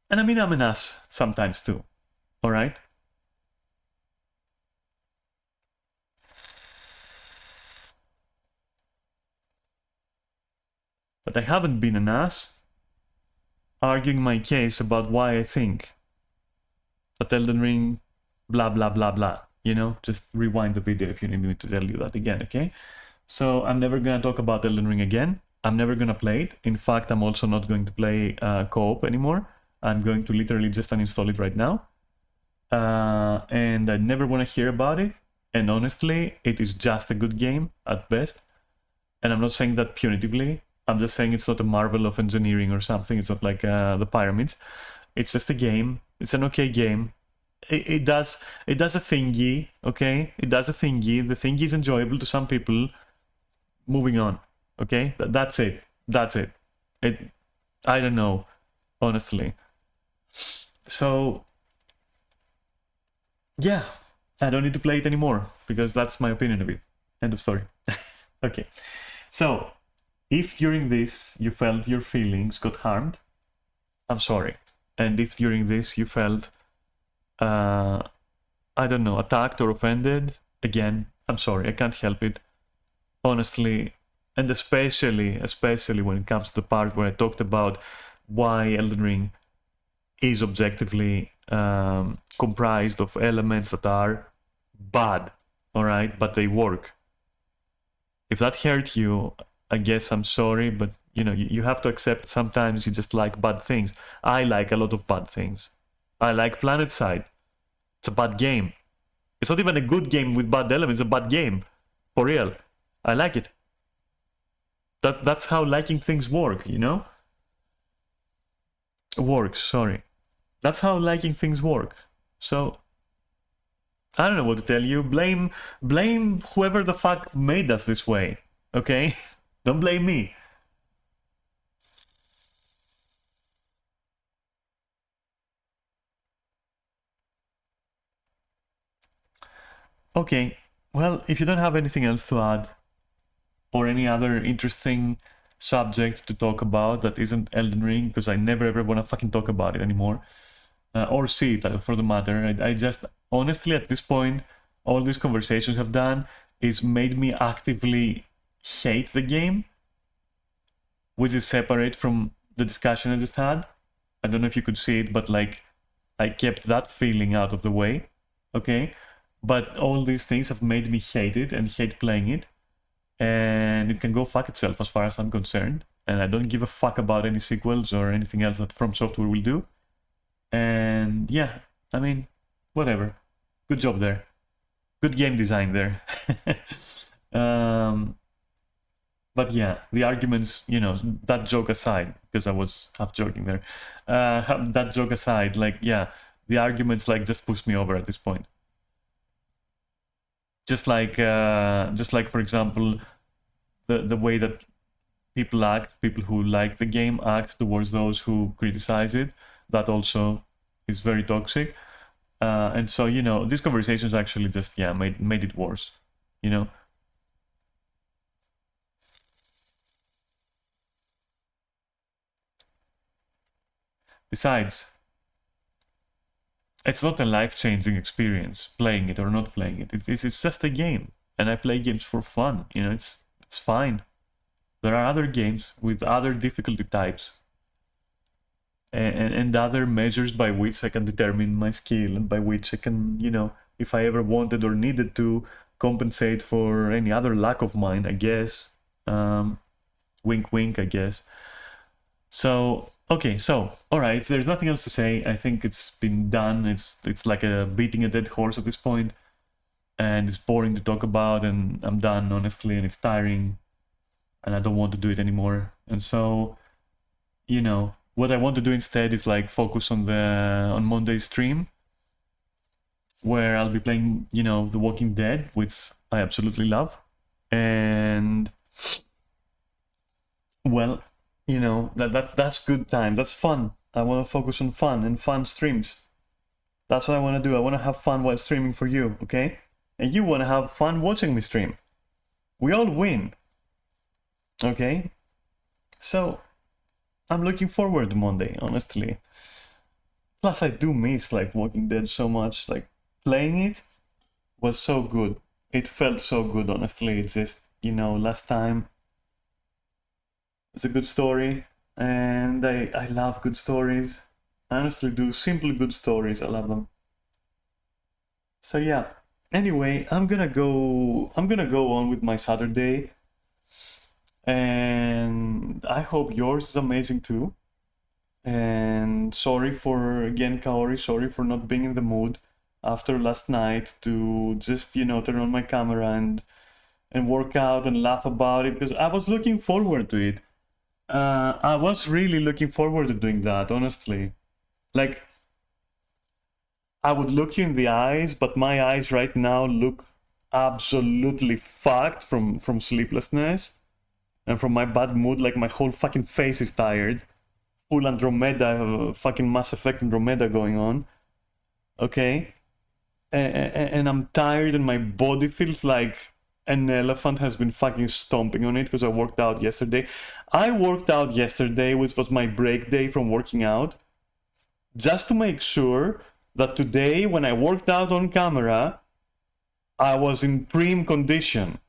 And I mean, I'm an ass sometimes too, alright? But I haven't been an ass arguing my case about why I think that Elden Ring, blah, blah, blah, blah. You know, just rewind the video if you need me to tell you that again, okay? So I'm never gonna talk about Elden Ring again. I'm never gonna play it. In fact, I'm also not going to play co-op anymore. I'm going to literally just uninstall it right now. And I never want to hear about it. And honestly, it is just a good game at best. And I'm not saying that punitively. I'm just saying it's not a marvel of engineering or something. It's not like the pyramids. It's just a game. It's an okay game. It does a thingy, okay? It does a thingy. The thingy is enjoyable to some people. Moving on, okay? That's it. That's it. I don't know, honestly. So, yeah, I don't need to play it anymore because that's my opinion of it. End of story. Okay. So, if during this you felt your feelings got harmed, I'm sorry. And if during this you felt, I don't know, attacked or offended, again, I'm sorry. I can't help it. Honestly, and especially when it comes to the part where I talked about why Elden Ring is objectively comprised of elements that are bad, all right, but they work. If that hurt you, I guess I'm sorry, but you know, you have to accept sometimes you just like bad things. I like a lot of bad things. I like PlanetSide. It's a bad game. It's not even a good game with bad elements, it's a bad game. For real. I like it. That's how liking things work, you know? Works, sorry. That's how liking things work. So I don't know what to tell you. Blame whoever the fuck made us this way. Okay? Don't blame me. Okay. Well, if you don't have anything else to add, or any other interesting subject to talk about that isn't Elden Ring, because I never ever want to fucking talk about it anymore, or see it for the matter. I just, honestly, at this point, all these conversations have done is made me actively hate the game, which is separate from the discussion I just had. I don't know if you could see it, but like, I kept that feeling out of the way, okay? But all these things have made me hate it and hate playing it, and it can go fuck itself as far as I'm concerned. And I don't give a fuck about any sequels or anything else that From Software will do. And yeah, I mean, whatever. Good job there. Good game design there. But yeah, the arguments, you know, that joke aside, because I was half joking there. That joke aside, like, yeah, the arguments like just push me over at this point. Just like for example, the way that people who like the game act towards those who criticize it, that also is very toxic. And so, you know, these conversations actually just, yeah, made it worse, you know? Besides, it's not a life-changing experience playing it or not playing it. It's just a game, and I play games for fun, you know, it's fine. There are other games with other difficulty types and other measures by which I can determine my skill and by which I can, you know, if I ever wanted or needed to compensate for any other lack of mine, I guess. Wink, wink, I guess. So, okay, so, alright, if there's nothing else to say, I think it's been done. It's like a beating a dead horse at this point, and it's boring to talk about, and I'm done, honestly, and it's tiring, and I don't want to do it anymore. And so, you know, what I want to do instead is like focus on Monday's stream, where I'll be playing, you know, The Walking Dead, which I absolutely love. And well, you know, that's good time. That's fun. I want to focus on fun and fun streams. That's what I want to do. I want to have fun while streaming for you, okay? And you want to have fun watching me stream. We all win. Okay? So, I'm looking forward to Monday, honestly. Plus, I do miss like Walking Dead so much. Like playing it was so good. It felt so good, honestly. It's just, you know, last time it's a good story, and I love good stories. I honestly do. Simple good stories. I love them. So yeah. Anyway, I'm gonna go on with my Saturday, and I hope yours is amazing too. And sorry for, again, Kaori, sorry for not being in the mood after last night to just, you know, turn on my camera and work out and laugh about it, because I was looking forward to it. I was really looking forward to doing that, honestly. Like, I would look you in the eyes, but my eyes right now look absolutely fucked from sleeplessness and from my bad mood. Like, my whole fucking face is tired. Full Andromeda, fucking Mass Effect Andromeda going on. Okay? And I'm tired, and my body feels like an elephant has been fucking stomping on it because I worked out yesterday. I worked out yesterday, which was my break day from working out, just to make sure that today, when I worked out on camera, I was in prime condition.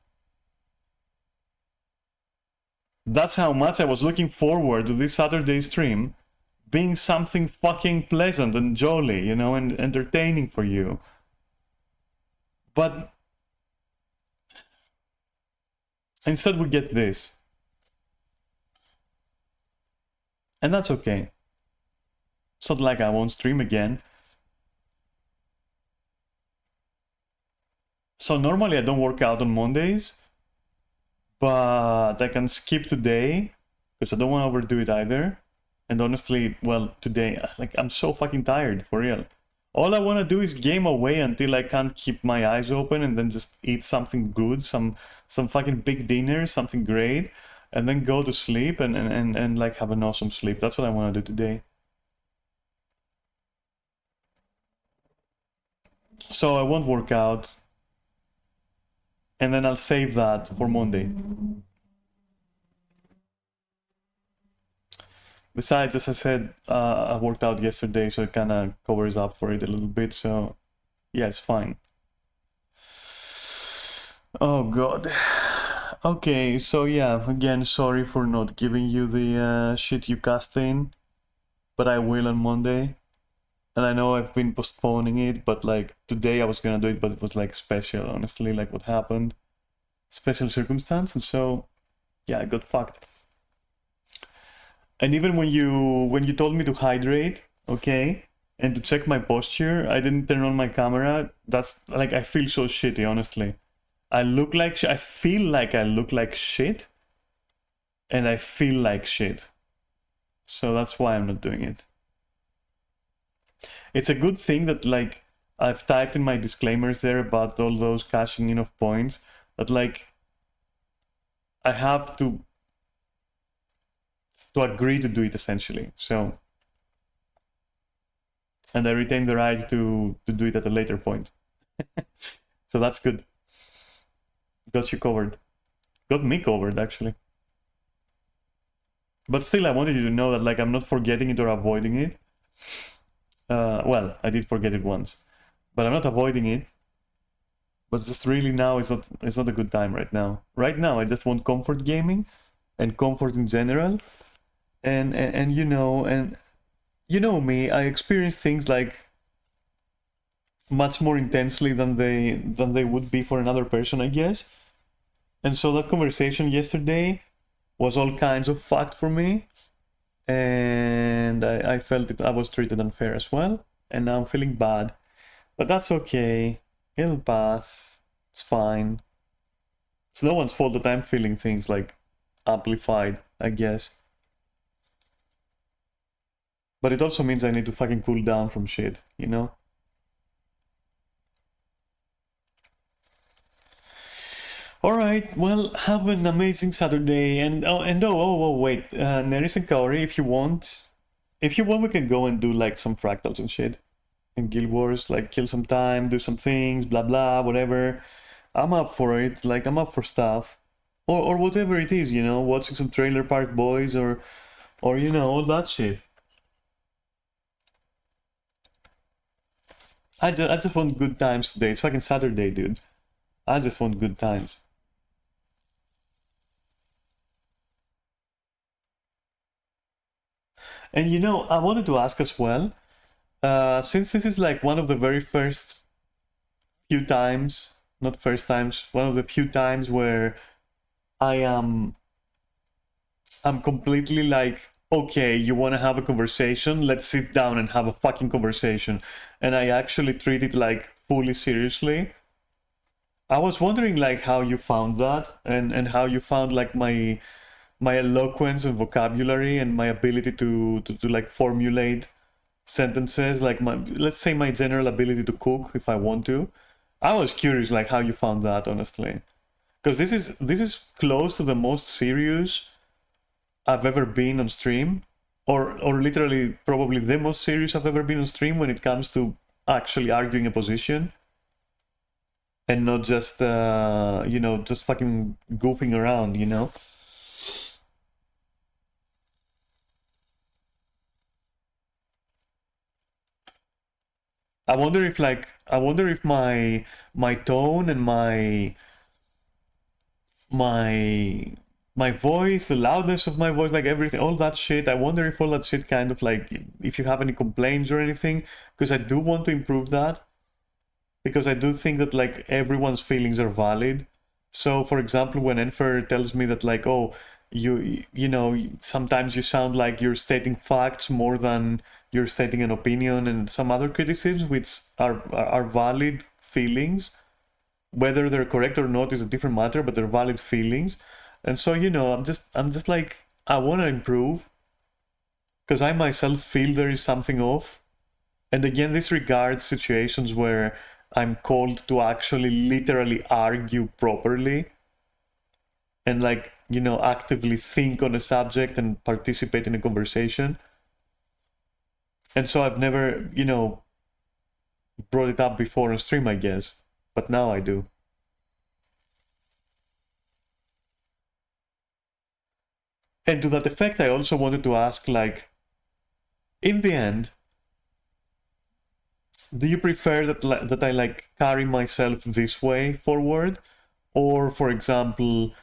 That's how much I was looking forward to this Saturday stream being something fucking pleasant and jolly, you know, and entertaining for you. But instead we get this. And that's okay. It's not like I won't stream again. So normally I don't work out on Mondays, but I can skip today because I don't want to overdo it either. And honestly, well, today, like, I'm so fucking tired, for real. All I want to do is game away until I can't keep my eyes open, and then just eat something good, some fucking big dinner, something great, and then go to sleep and like have an awesome sleep. That's what I want to do today. So I won't work out, and then I'll save that for Monday. Besides, as I said, I worked out yesterday, so it kind of covers up for it a little bit. So yeah, it's fine. Oh god. Okay, so yeah, again, sorry for not giving you the shit you cast in, but I will on Monday. And I know I've been postponing it, but like today I was gonna do it, but it was like special, honestly, like what happened. Special circumstance, and so yeah, I got fucked. And even when you told me to hydrate, okay, and to check my posture, I didn't turn on my camera. That's like, I feel so shitty, honestly. I look like I feel like I look like shit, and I feel like shit. So that's why I'm not doing it. It's a good thing that like I've typed in my disclaimers there about all those cashing in of points, that like I have to agree to do it essentially. So, and I retain the right to do it at a later point. So that's good. Got you covered. Got me covered, actually. But still, I wanted you to know that like I'm not forgetting it or avoiding it. Well, I did forget it once, but I'm not avoiding it. But just really now it's not a good time right now. Right now, I just want comfort gaming and comfort in general. And you know me, I experience things like much more intensely than they would be for another person, I guess. And so that conversation yesterday was all kinds of fucked for me, and I felt that I was treated unfair as well, and now I'm feeling bad. But that's okay. It'll pass. It's fine. It's no one's fault that I'm feeling things like amplified, I guess. But it also means I need to fucking cool down from shit, you know? Alright, well, have an amazing Saturday, and wait, Neris and Kaori, if you want, we can go and do like some fractals and shit in Guild Wars, like kill some time, do some things, blah blah, whatever. I'm up for it, like I'm up for stuff. Or whatever it is, you know, watching some Trailer Park Boys or you know, all that shit. I just want good times today. It's fucking Saturday, dude. I just want good times. And you know, I wanted to ask as well, since this is like one of the very first few times, not first times, one of the few times where I am, I'm completely like, okay, you want to have a conversation? Let's sit down and have a fucking conversation. And I actually treat it like fully seriously. I was wondering like how you found that and how you found like my eloquence and vocabulary and my ability to like formulate sentences, like my, let's say my general ability to cook if I want to. I was curious like how you found that, honestly, because this is close to the most serious I've ever been on stream, or literally probably the most serious I've ever been on stream when it comes to actually arguing a position and not just just fucking goofing around, you know. I wonder if my tone and my my voice, the loudness of my voice, like everything, all that shit. I wonder if all that shit kind of like, if you have any complaints or anything, because I do want to improve that, because I do think that like everyone's feelings are valid. So, for example, when Enfer tells me that like, oh, you know, sometimes you sound like you're stating facts more than you're stating an opinion, and some other criticisms which are valid feelings. Whether they're correct or not is a different matter, but they're valid feelings. And so, you know, I'm just like, I want to improve because I myself feel there is something off. And again, this regards situations where I'm called to actually literally argue properly and like, you know, actively think on a subject and participate in a conversation. And so I've never, you know, brought it up before on stream, I guess, but now I do. And to that effect, I also wanted to ask, like, in the end, do you prefer that I like carry myself this way forward, or for example,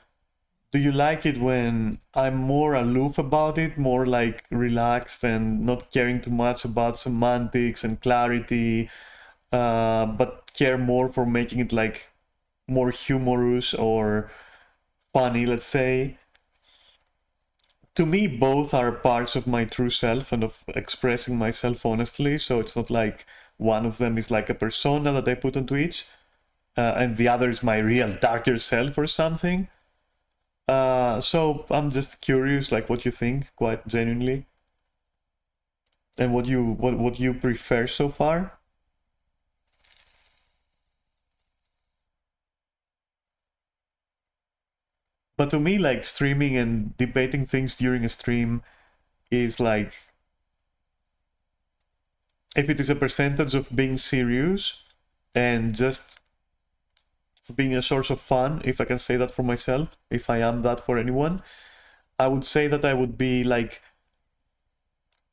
do you like it when I'm more aloof about it, more like relaxed and not caring too much about semantics and clarity, but care more for making it like more humorous or funny, let's say? To me, both are parts of my true self and of expressing myself honestly. So it's not like one of them is like a persona that I put onto each, and the other is my real darker self or something. So I'm just curious, like what you think, quite genuinely, and what you prefer so far. But to me, like streaming and debating things during a stream is like, if it is a percentage of being serious and just being a source of fun, if I can say that for myself, if I am that for anyone, I would say that I would be like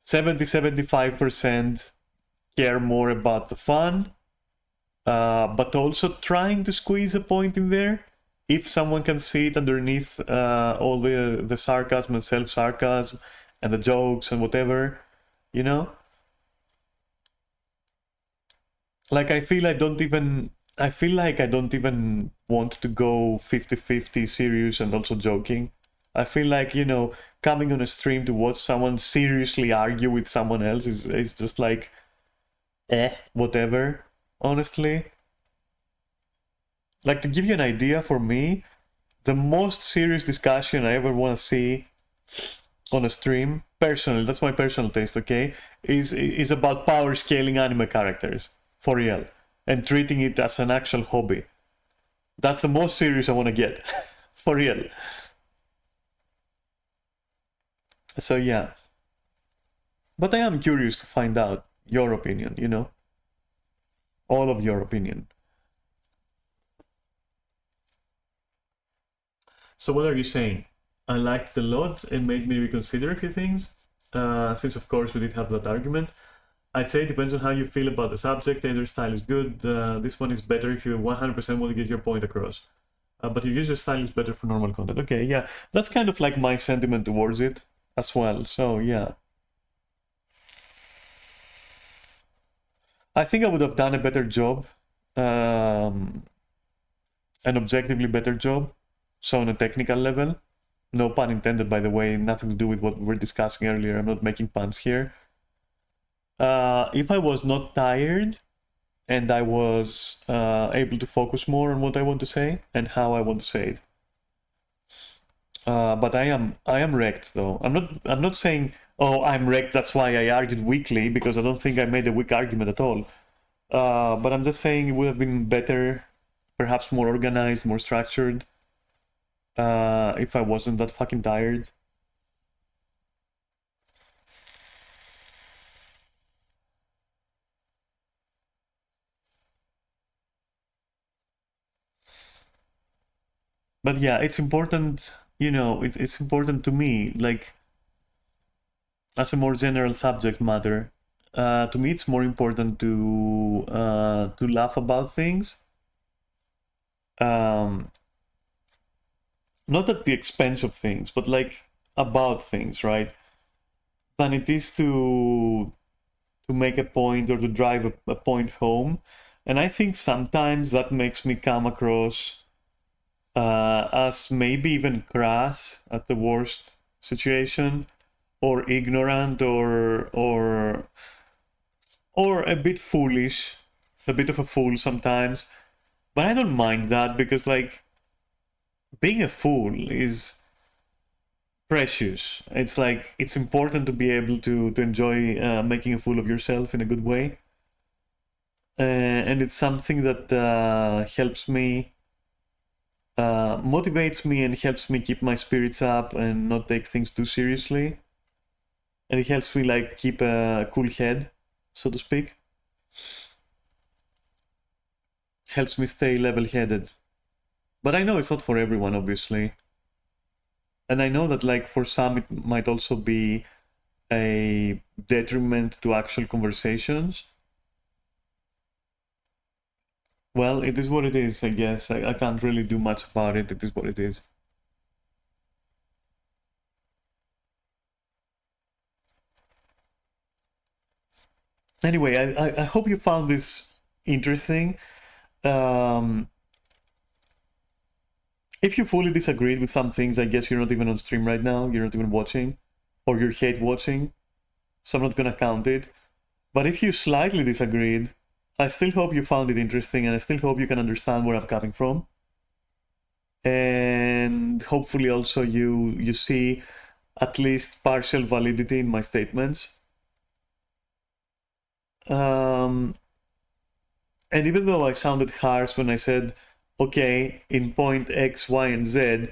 70-75% care more about the fun, but also trying to squeeze a point in there. If someone can see it underneath all the sarcasm and self sarcasm and the jokes and whatever, you know? Like I feel like I don't even want to go 50-50 serious and also joking. I feel like, you know, coming on a stream to watch someone seriously argue with someone else is just like, whatever, honestly. Like, to give you an idea, for me, the most serious discussion I ever want to see on a stream, personally, that's my personal taste, okay, is about power scaling anime characters, for real, and treating it as an actual hobby. That's the most serious I want to get, for real. So yeah, but I am curious to find out your opinion, you know, all of your opinion. So what are you saying? I liked the lot and made me reconsider a few things, since of course we did have that argument. I'd say it depends on how you feel about the subject. Either style is good. This one is better if you 100% want to get your point across. But your user style is better for normal content. Okay, yeah. That's kind of like my sentiment towards it as well. So, yeah. I think I would have done a better job. An objectively better job. So on a technical level. No pun intended, by the way. Nothing to do with what we were discussing earlier. I'm not making puns here. If I was not tired and I was able to focus more on what I want to say and how I want to say it. But I am wrecked though. I'm not saying, oh, I'm wrecked, that's why I argued weakly, because I don't think I made a weak argument at all. But I'm just saying it would have been better, perhaps more organized, more structured, if I wasn't that fucking tired. But yeah, it's important, you know, it's important to me, like, as a more general subject matter. To me, it's more important to laugh about things. Not at the expense of things, but like about things, right? Than it is to make a point or to drive a point home. And I think sometimes that makes me come across as maybe even crass at the worst situation, or ignorant, or a bit foolish, a bit of a fool sometimes. But I don't mind that, because like being a fool is precious. It's like it's important to be able to enjoy making a fool of yourself in a good way, and it's something that helps me, motivates me, and helps me keep my spirits up and not take things too seriously. And it helps me like keep a cool head, so to speak. Helps me stay level-headed. But I know it's not for everyone, obviously. And I know that like for some it might also be a detriment to actual conversations. Well, it is what it is, I guess. I can't really do much about it. It is what it is. Anyway, I hope you found this interesting. If you fully disagreed with some things, I guess you're not even on stream right now. You're not even watching, or you hate watching. So I'm not gonna count it. But if you slightly disagreed, I still hope you found it interesting, and I still hope you can understand where I'm coming from. And hopefully also you see at least partial validity in my statements. And even though I sounded harsh when I said, okay, in point X, Y, and Z,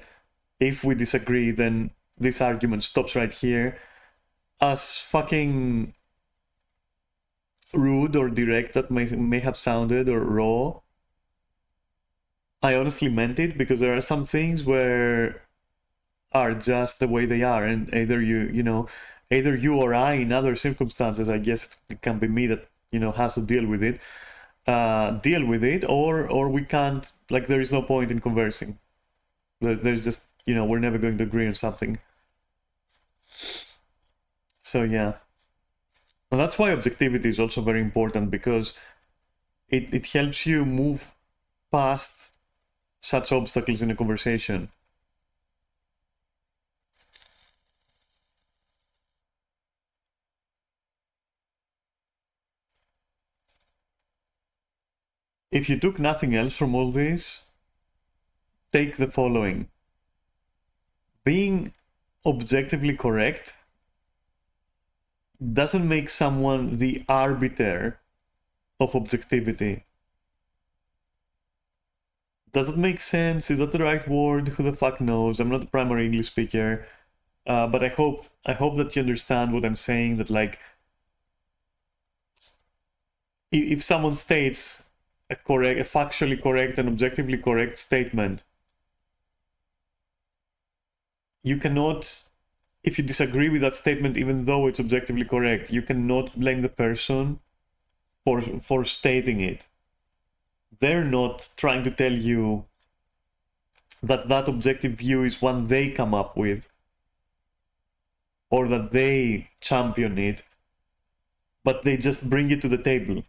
if we disagree, then this argument stops right here, as fucking rude or direct that may have sounded, or raw, I honestly meant it, because there are some things where are just the way they are, and either either you or I, in other circumstances, I guess it can be me that has to deal with it, or we can't. Like, there is no point in conversing. There's just we're never going to agree on something. So yeah, and that's why objectivity is also very important, because it helps you move past such obstacles in a conversation. If you took nothing else from all this, take the following. Being objectively correct doesn't make someone the arbiter of objectivity. Does that make sense? Is that the right word? Who the fuck knows? I'm not a primary English speaker, but I hope that you understand what I'm saying. That like, if someone states a factually correct and objectively correct statement, you cannot if you disagree with that statement, even though it's objectively correct, you cannot blame the person for stating it. They're not trying to tell you that that objective view is one they come up with, or that they champion it, but they just bring it to the table.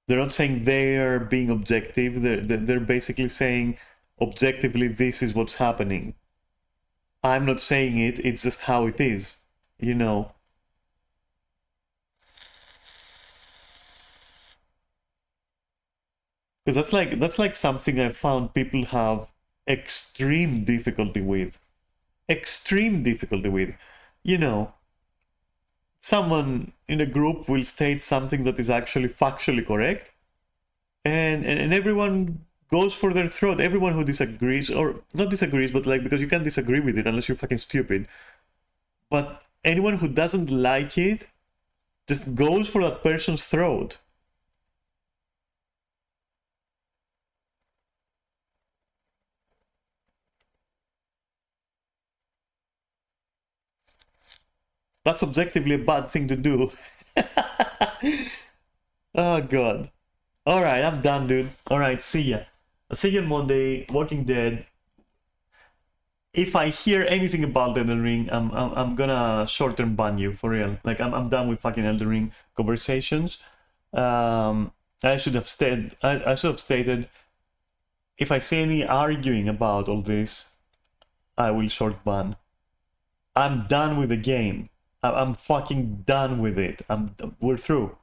They're not saying they're being objective. They're basically saying, objectively, this is what's happening. I'm not saying it, it's just how it is, you know. Because that's like something I found people have extreme difficulty with. Extreme difficulty with. You know, someone in a group will state something that is actually factually correct, and everyone goes for their throat. Everyone who disagrees, or not disagrees, but like, because you can't disagree with it unless you're fucking stupid. But anyone who doesn't like it just goes for that person's throat. That's objectively a bad thing to do. Oh god. Alright, I'm done, dude. Alright, see ya. I'll see you on Monday. Walking Dead. If I hear anything about Elden Ring, I'm gonna short-term ban you, for real. Like, I'm done with fucking Elden Ring conversations. I should have stated, if I see any arguing about all this, I will short ban. I'm done with the game. I'm fucking done with it. We're through.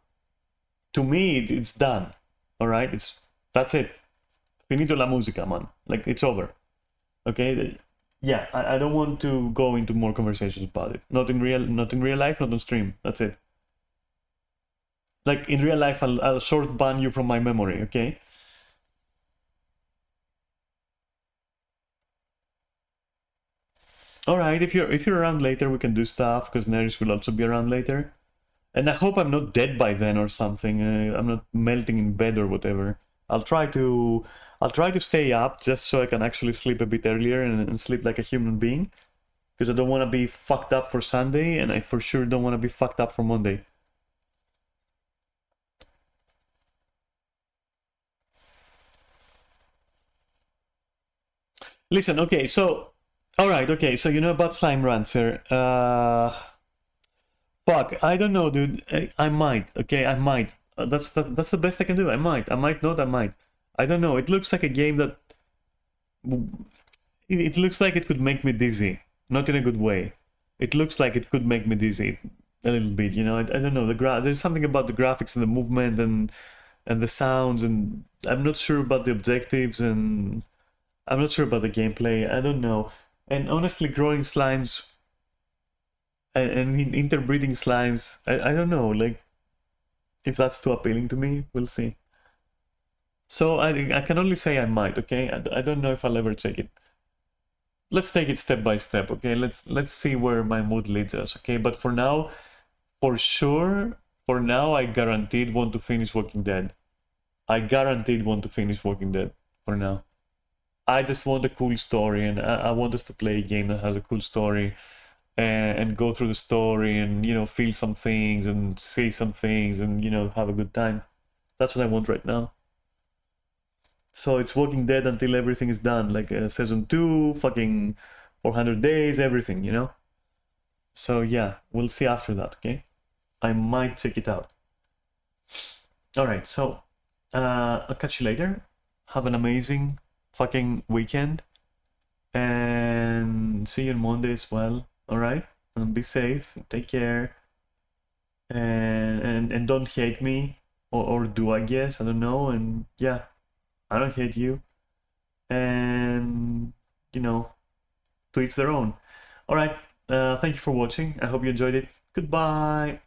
To me, it's done. All right, that's it. Finito la musica, man. Like, it's over. Okay. Yeah, I don't want to go into more conversations about it. Not in real life, not on stream. That's it. Like, in real life, I'll short ban you from my memory. Okay. All right. If you're around later, we can do stuff, because Neris will also be around later. And I hope I'm not dead by then or something. I'm not melting in bed or whatever. I'll try to stay up just so I can actually sleep a bit earlier and sleep like a human being. Because I don't want to be fucked up for Sunday, and I for sure don't want to be fucked up for Monday. Listen, okay, so... Alright, okay, so you know about Slime Rancer. Fuck, I don't know, dude. I might, okay, I might. That's the best I can do. I might not, I might. I don't know. It looks like a game that... It looks like it could make me dizzy. Not in a good way. It looks like it could make me dizzy a little bit, you know. I don't know. There's something about the graphics and the movement and the sounds, and I'm not sure about the objectives, and I'm not sure about the gameplay. I don't know. And honestly, growing slimes and interbreeding slimes, I don't know, like, if that's too appealing to me. We'll see. So I can only say I might, okay? I don't know if I'll ever take it. Let's take it step by step, okay? Let's see where my mood leads us, okay? But for now, for sure, for now, I guaranteed want to finish Walking Dead. I guaranteed want to finish Walking Dead for now. I just want a cool story, and I want us to play a game that has a cool story, and go through the story, and, you know, feel some things and say some things, and, you know, have a good time. That's what I want right now. So it's Walking Dead until everything is done, like season 2, fucking 400 days, everything, you know? So yeah, we'll see after that, okay? I might check it out. Alright, so I'll catch you later. Have an amazing fucking weekend, and see you on Monday as well. Alright? And be safe, take care, and don't hate me, or do, I guess, I don't know. And yeah, I don't hate you, and, you know, to each their own. Alright, thank you for watching. I hope you enjoyed it. Goodbye.